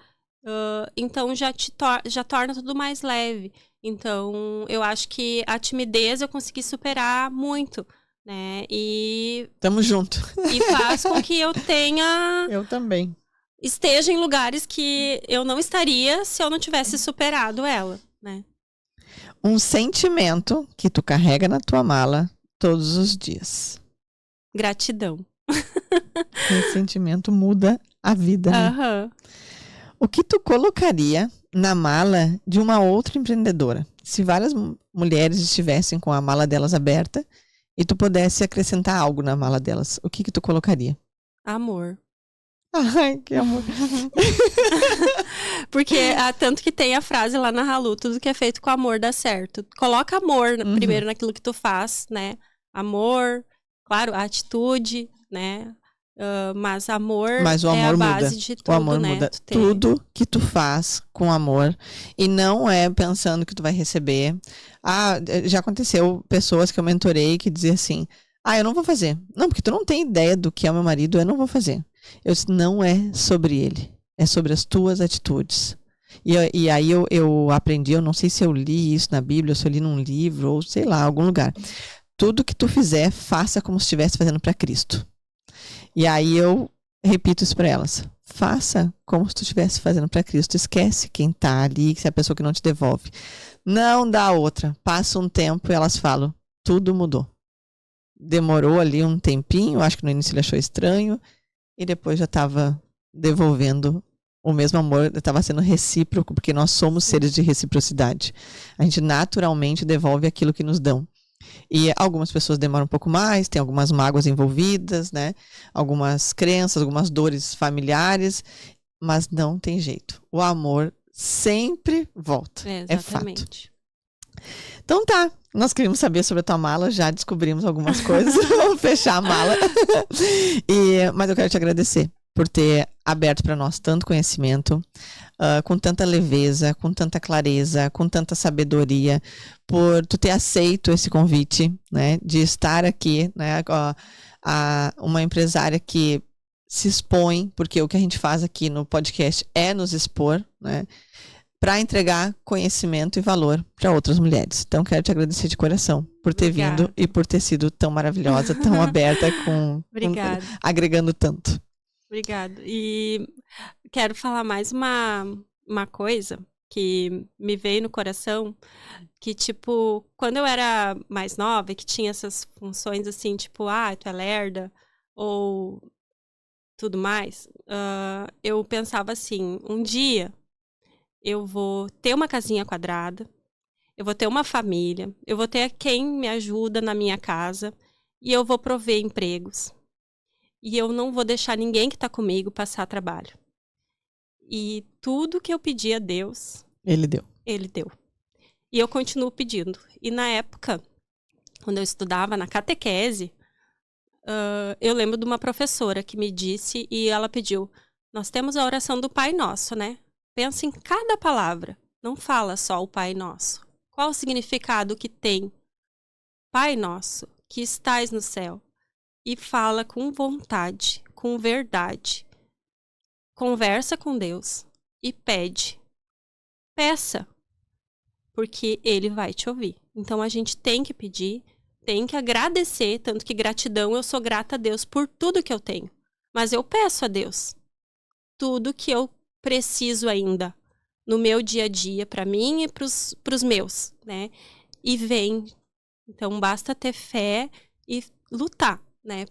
então já torna tudo mais leve. Então, eu acho que a timidez eu consegui superar muito, né? E... tamo junto. E faz com que eu tenha... eu também. Esteja em lugares que eu não estaria se eu não tivesse superado ela, né? Um sentimento que tu carrega na tua mala todos os dias. Gratidão. Esse sentimento muda a vida, né? O que tu colocaria na mala de uma outra empreendedora? Se várias mulheres estivessem com a mala delas aberta e tu pudesse acrescentar algo na mala delas, o que tu colocaria? Amor. Ai, que amor. Porque tanto que tem a frase lá na Halu, tudo que é feito com amor dá certo. Coloca amor primeiro naquilo que tu faz, né? Amor, claro, a atitude, né? Mas o amor é a base de tudo, o amor né? muda tudo que tu faz com amor. E não é pensando que tu vai receber. Já aconteceu pessoas que eu mentorei que diziam assim, eu não vou fazer. Não, porque tu não tem ideia do que é o meu marido, eu não vou fazer. Eu disse, não é sobre ele. É sobre as tuas atitudes. E aí eu aprendi, eu não sei se eu li isso na Bíblia, ou se eu li num livro, ou sei lá, algum lugar. Tudo que tu fizer, faça como se estivesse fazendo para Cristo. E aí eu repito isso para elas. Faça como se tu estivesse fazendo para Cristo. Esquece quem tá ali, que é a pessoa que não te devolve. Não dá outra. Passa um tempo e elas falam, tudo mudou. Demorou ali um tempinho, acho que no início ele achou estranho, e depois já estava devolvendo o mesmo amor, estava sendo recíproco, porque nós somos seres de reciprocidade. A gente naturalmente devolve aquilo que nos dão. E algumas pessoas demoram um pouco mais, tem algumas mágoas envolvidas, né? Algumas crenças, algumas dores familiares, mas não tem jeito. O amor sempre volta. É fato. Então tá, nós queríamos saber sobre a tua mala, já descobrimos algumas coisas, vamos fechar a mala. Mas eu quero te agradecer por ter aberto para nós tanto conhecimento, com tanta leveza, com tanta clareza, com tanta sabedoria, por tu ter aceito esse convite, né, de estar aqui, né, uma empresária que se expõe, porque o que a gente faz aqui no podcast é nos expor, né, para entregar conhecimento e valor para outras mulheres. Então, quero te agradecer de coração por ter vindo e por ter sido tão maravilhosa, tão aberta, agregando tanto. Obrigada. E quero falar mais uma coisa que me veio no coração, que, tipo, quando eu era mais nova, que tinha essas funções assim, tipo, tu é lerda, ou tudo mais, eu pensava assim, um dia eu vou ter uma casinha quadrada, eu vou ter uma família, eu vou ter quem me ajuda na minha casa, e eu vou prover empregos. E eu não vou deixar ninguém que está comigo passar trabalho. E tudo que eu pedi a Deus... Ele deu. Ele deu. E eu continuo pedindo. E na época, quando eu estudava na catequese, eu lembro de uma professora que me disse, e ela pediu, nós temos a oração do Pai Nosso, né? Pensa em cada palavra. Não fala só o Pai Nosso. Qual o significado que tem? Pai Nosso, que estais no céu. E fala com vontade, com verdade. Conversa com Deus e pede. Peça, porque Ele vai te ouvir. Então, a gente tem que pedir tem que agradecer, tanto que gratidão, eu sou grata a Deus por tudo que eu tenho. Mas eu peço a Deus tudo que eu preciso ainda no meu dia a dia, para mim e pros meus, né? E vem. Então, basta ter fé e lutar, né?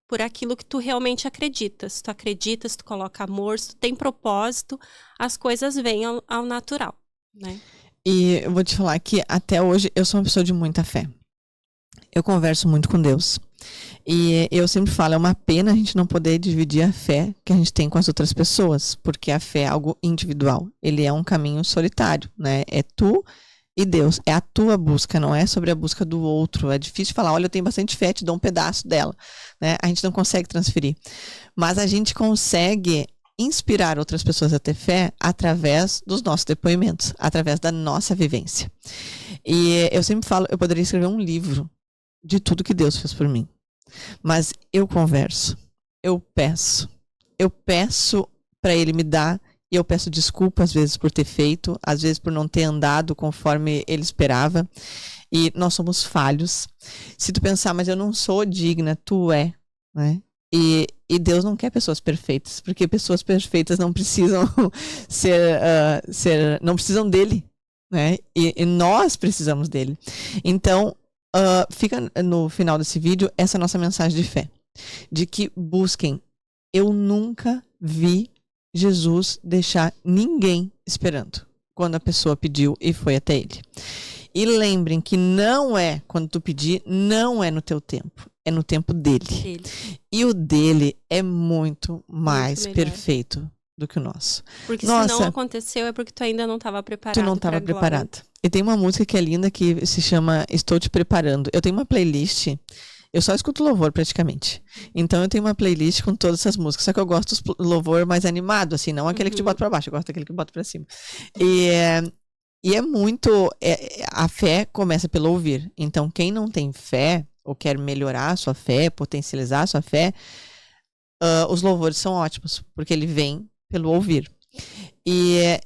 Por aquilo que tu realmente acredita. Se tu acredita, se tu coloca amor, se tu tem propósito, as coisas vêm ao natural, né? E eu vou te falar que até hoje eu sou uma pessoa de muita fé. Eu converso muito com Deus. E eu sempre falo, é uma pena a gente não poder dividir a fé que a gente tem com as outras pessoas, porque a fé é algo individual. Ele é um caminho solitário, né? É tu e Deus. É a tua busca, não é sobre a busca do outro. É difícil falar, olha, eu tenho bastante fé, te dou um pedaço dela, né? A gente não consegue transferir. Mas a gente consegue inspirar outras pessoas a ter fé através dos nossos depoimentos, através da nossa vivência. E eu sempre falo, eu poderia escrever um livro de tudo que Deus fez por mim. Mas eu converso, eu peço para Ele me dar, e eu peço desculpa às vezes por ter feito, às vezes por não ter andado conforme Ele esperava, e nós somos falhos. Se tu pensar, mas eu não sou digna, tu é, né? E Deus não quer pessoas perfeitas, porque pessoas perfeitas não precisam não precisam dele, né? E nós precisamos dele. Então, fica no final desse vídeo essa nossa mensagem de fé, de que busquem. Eu nunca vi Jesus deixar ninguém esperando quando a pessoa pediu e foi até ele. E lembrem que não é quando tu pedir, não é no teu tempo, é no tempo dele. E o dele é muito mais perfeito do que o nosso. Porque se não aconteceu é porque tu ainda não estava preparado. Tu não estava preparado. E tem uma música que é linda que se chama Estou Te Preparando. Eu tenho uma playlist, eu só escuto louvor praticamente. Então eu tenho uma playlist com todas essas músicas, só que eu gosto do louvor mais animado, assim, não aquele que te bota pra baixo, eu gosto daquele que bota pra cima. E é muito... a fé começa pelo ouvir. Então quem não tem fé, ou quer melhorar a sua fé, potencializar a sua fé, os louvores são ótimos, porque ele vem pelo ouvir. E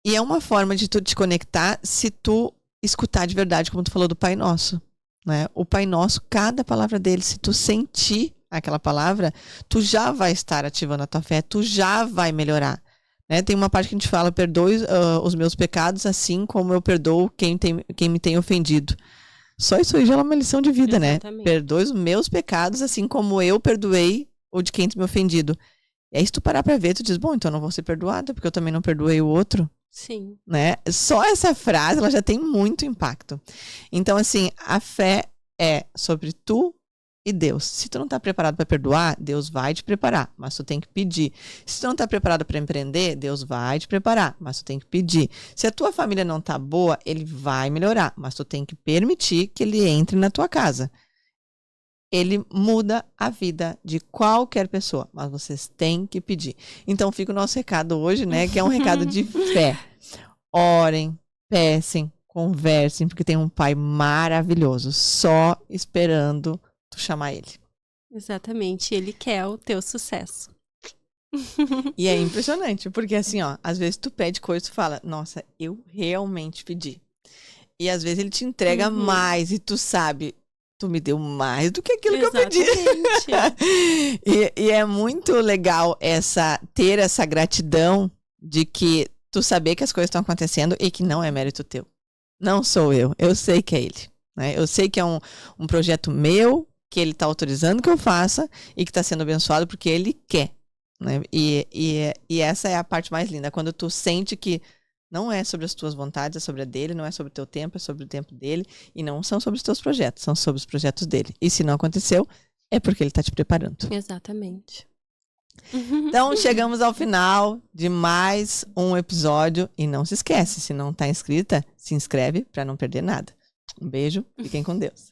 é uma forma de tu te conectar se tu escutar de verdade, como tu falou do Pai Nosso, né? O Pai Nosso, cada palavra dele, se tu sentir aquela palavra, tu já vai estar ativando a tua fé, tu já vai melhorar, né? Tem uma parte que a gente fala, perdoe os meus pecados assim como eu perdoo quem me tem ofendido. Só isso aí já é uma lição de vida, exatamente, né? Perdoe os meus pecados assim como eu perdoei o de quem tem me ofendido. E aí se tu parar pra ver, tu diz, bom, então eu não vou ser perdoada, porque eu também não perdoei o outro. Sim. Né? Só essa frase, ela já tem muito impacto. Então, assim, a fé é sobre tu e Deus. Se tu não tá preparado para perdoar, Deus vai te preparar, mas tu tem que pedir. Se tu não tá preparado para empreender, Deus vai te preparar, mas tu tem que pedir. Se a tua família não tá boa, Ele vai melhorar, mas tu tem que permitir que Ele entre na tua casa. Ele muda a vida de qualquer pessoa, mas vocês têm que pedir. Então fica o nosso recado hoje, né, que é um recado de fé. Orem, peçam, conversem, porque tem um Pai maravilhoso, só esperando tu chamar Ele. Exatamente, Ele quer o teu sucesso. E é impressionante, porque assim, ó, às vezes tu pede coisa e tu fala, nossa, eu realmente pedi. E às vezes Ele te entrega mais e tu sabe, tu me deu mais do que aquilo exatamente, que eu pedi. e é muito legal ter essa gratidão de que tu saber que as coisas estão acontecendo e que não é mérito teu. Não sou eu sei que é Ele. Né? Eu sei que é um projeto meu, que Ele está autorizando que eu faça e que está sendo abençoado porque Ele quer. Né? E essa é a parte mais linda, quando tu sente que não é sobre as tuas vontades, é sobre a dele, não é sobre o teu tempo, é sobre o tempo dele, e não são sobre os teus projetos, são sobre os projetos dele. E se não aconteceu, é porque ele está te preparando. Exatamente. Então, chegamos ao final de mais um episódio, e não se esquece, se não está inscrita, se inscreve para não perder nada. Um beijo, fiquem com Deus.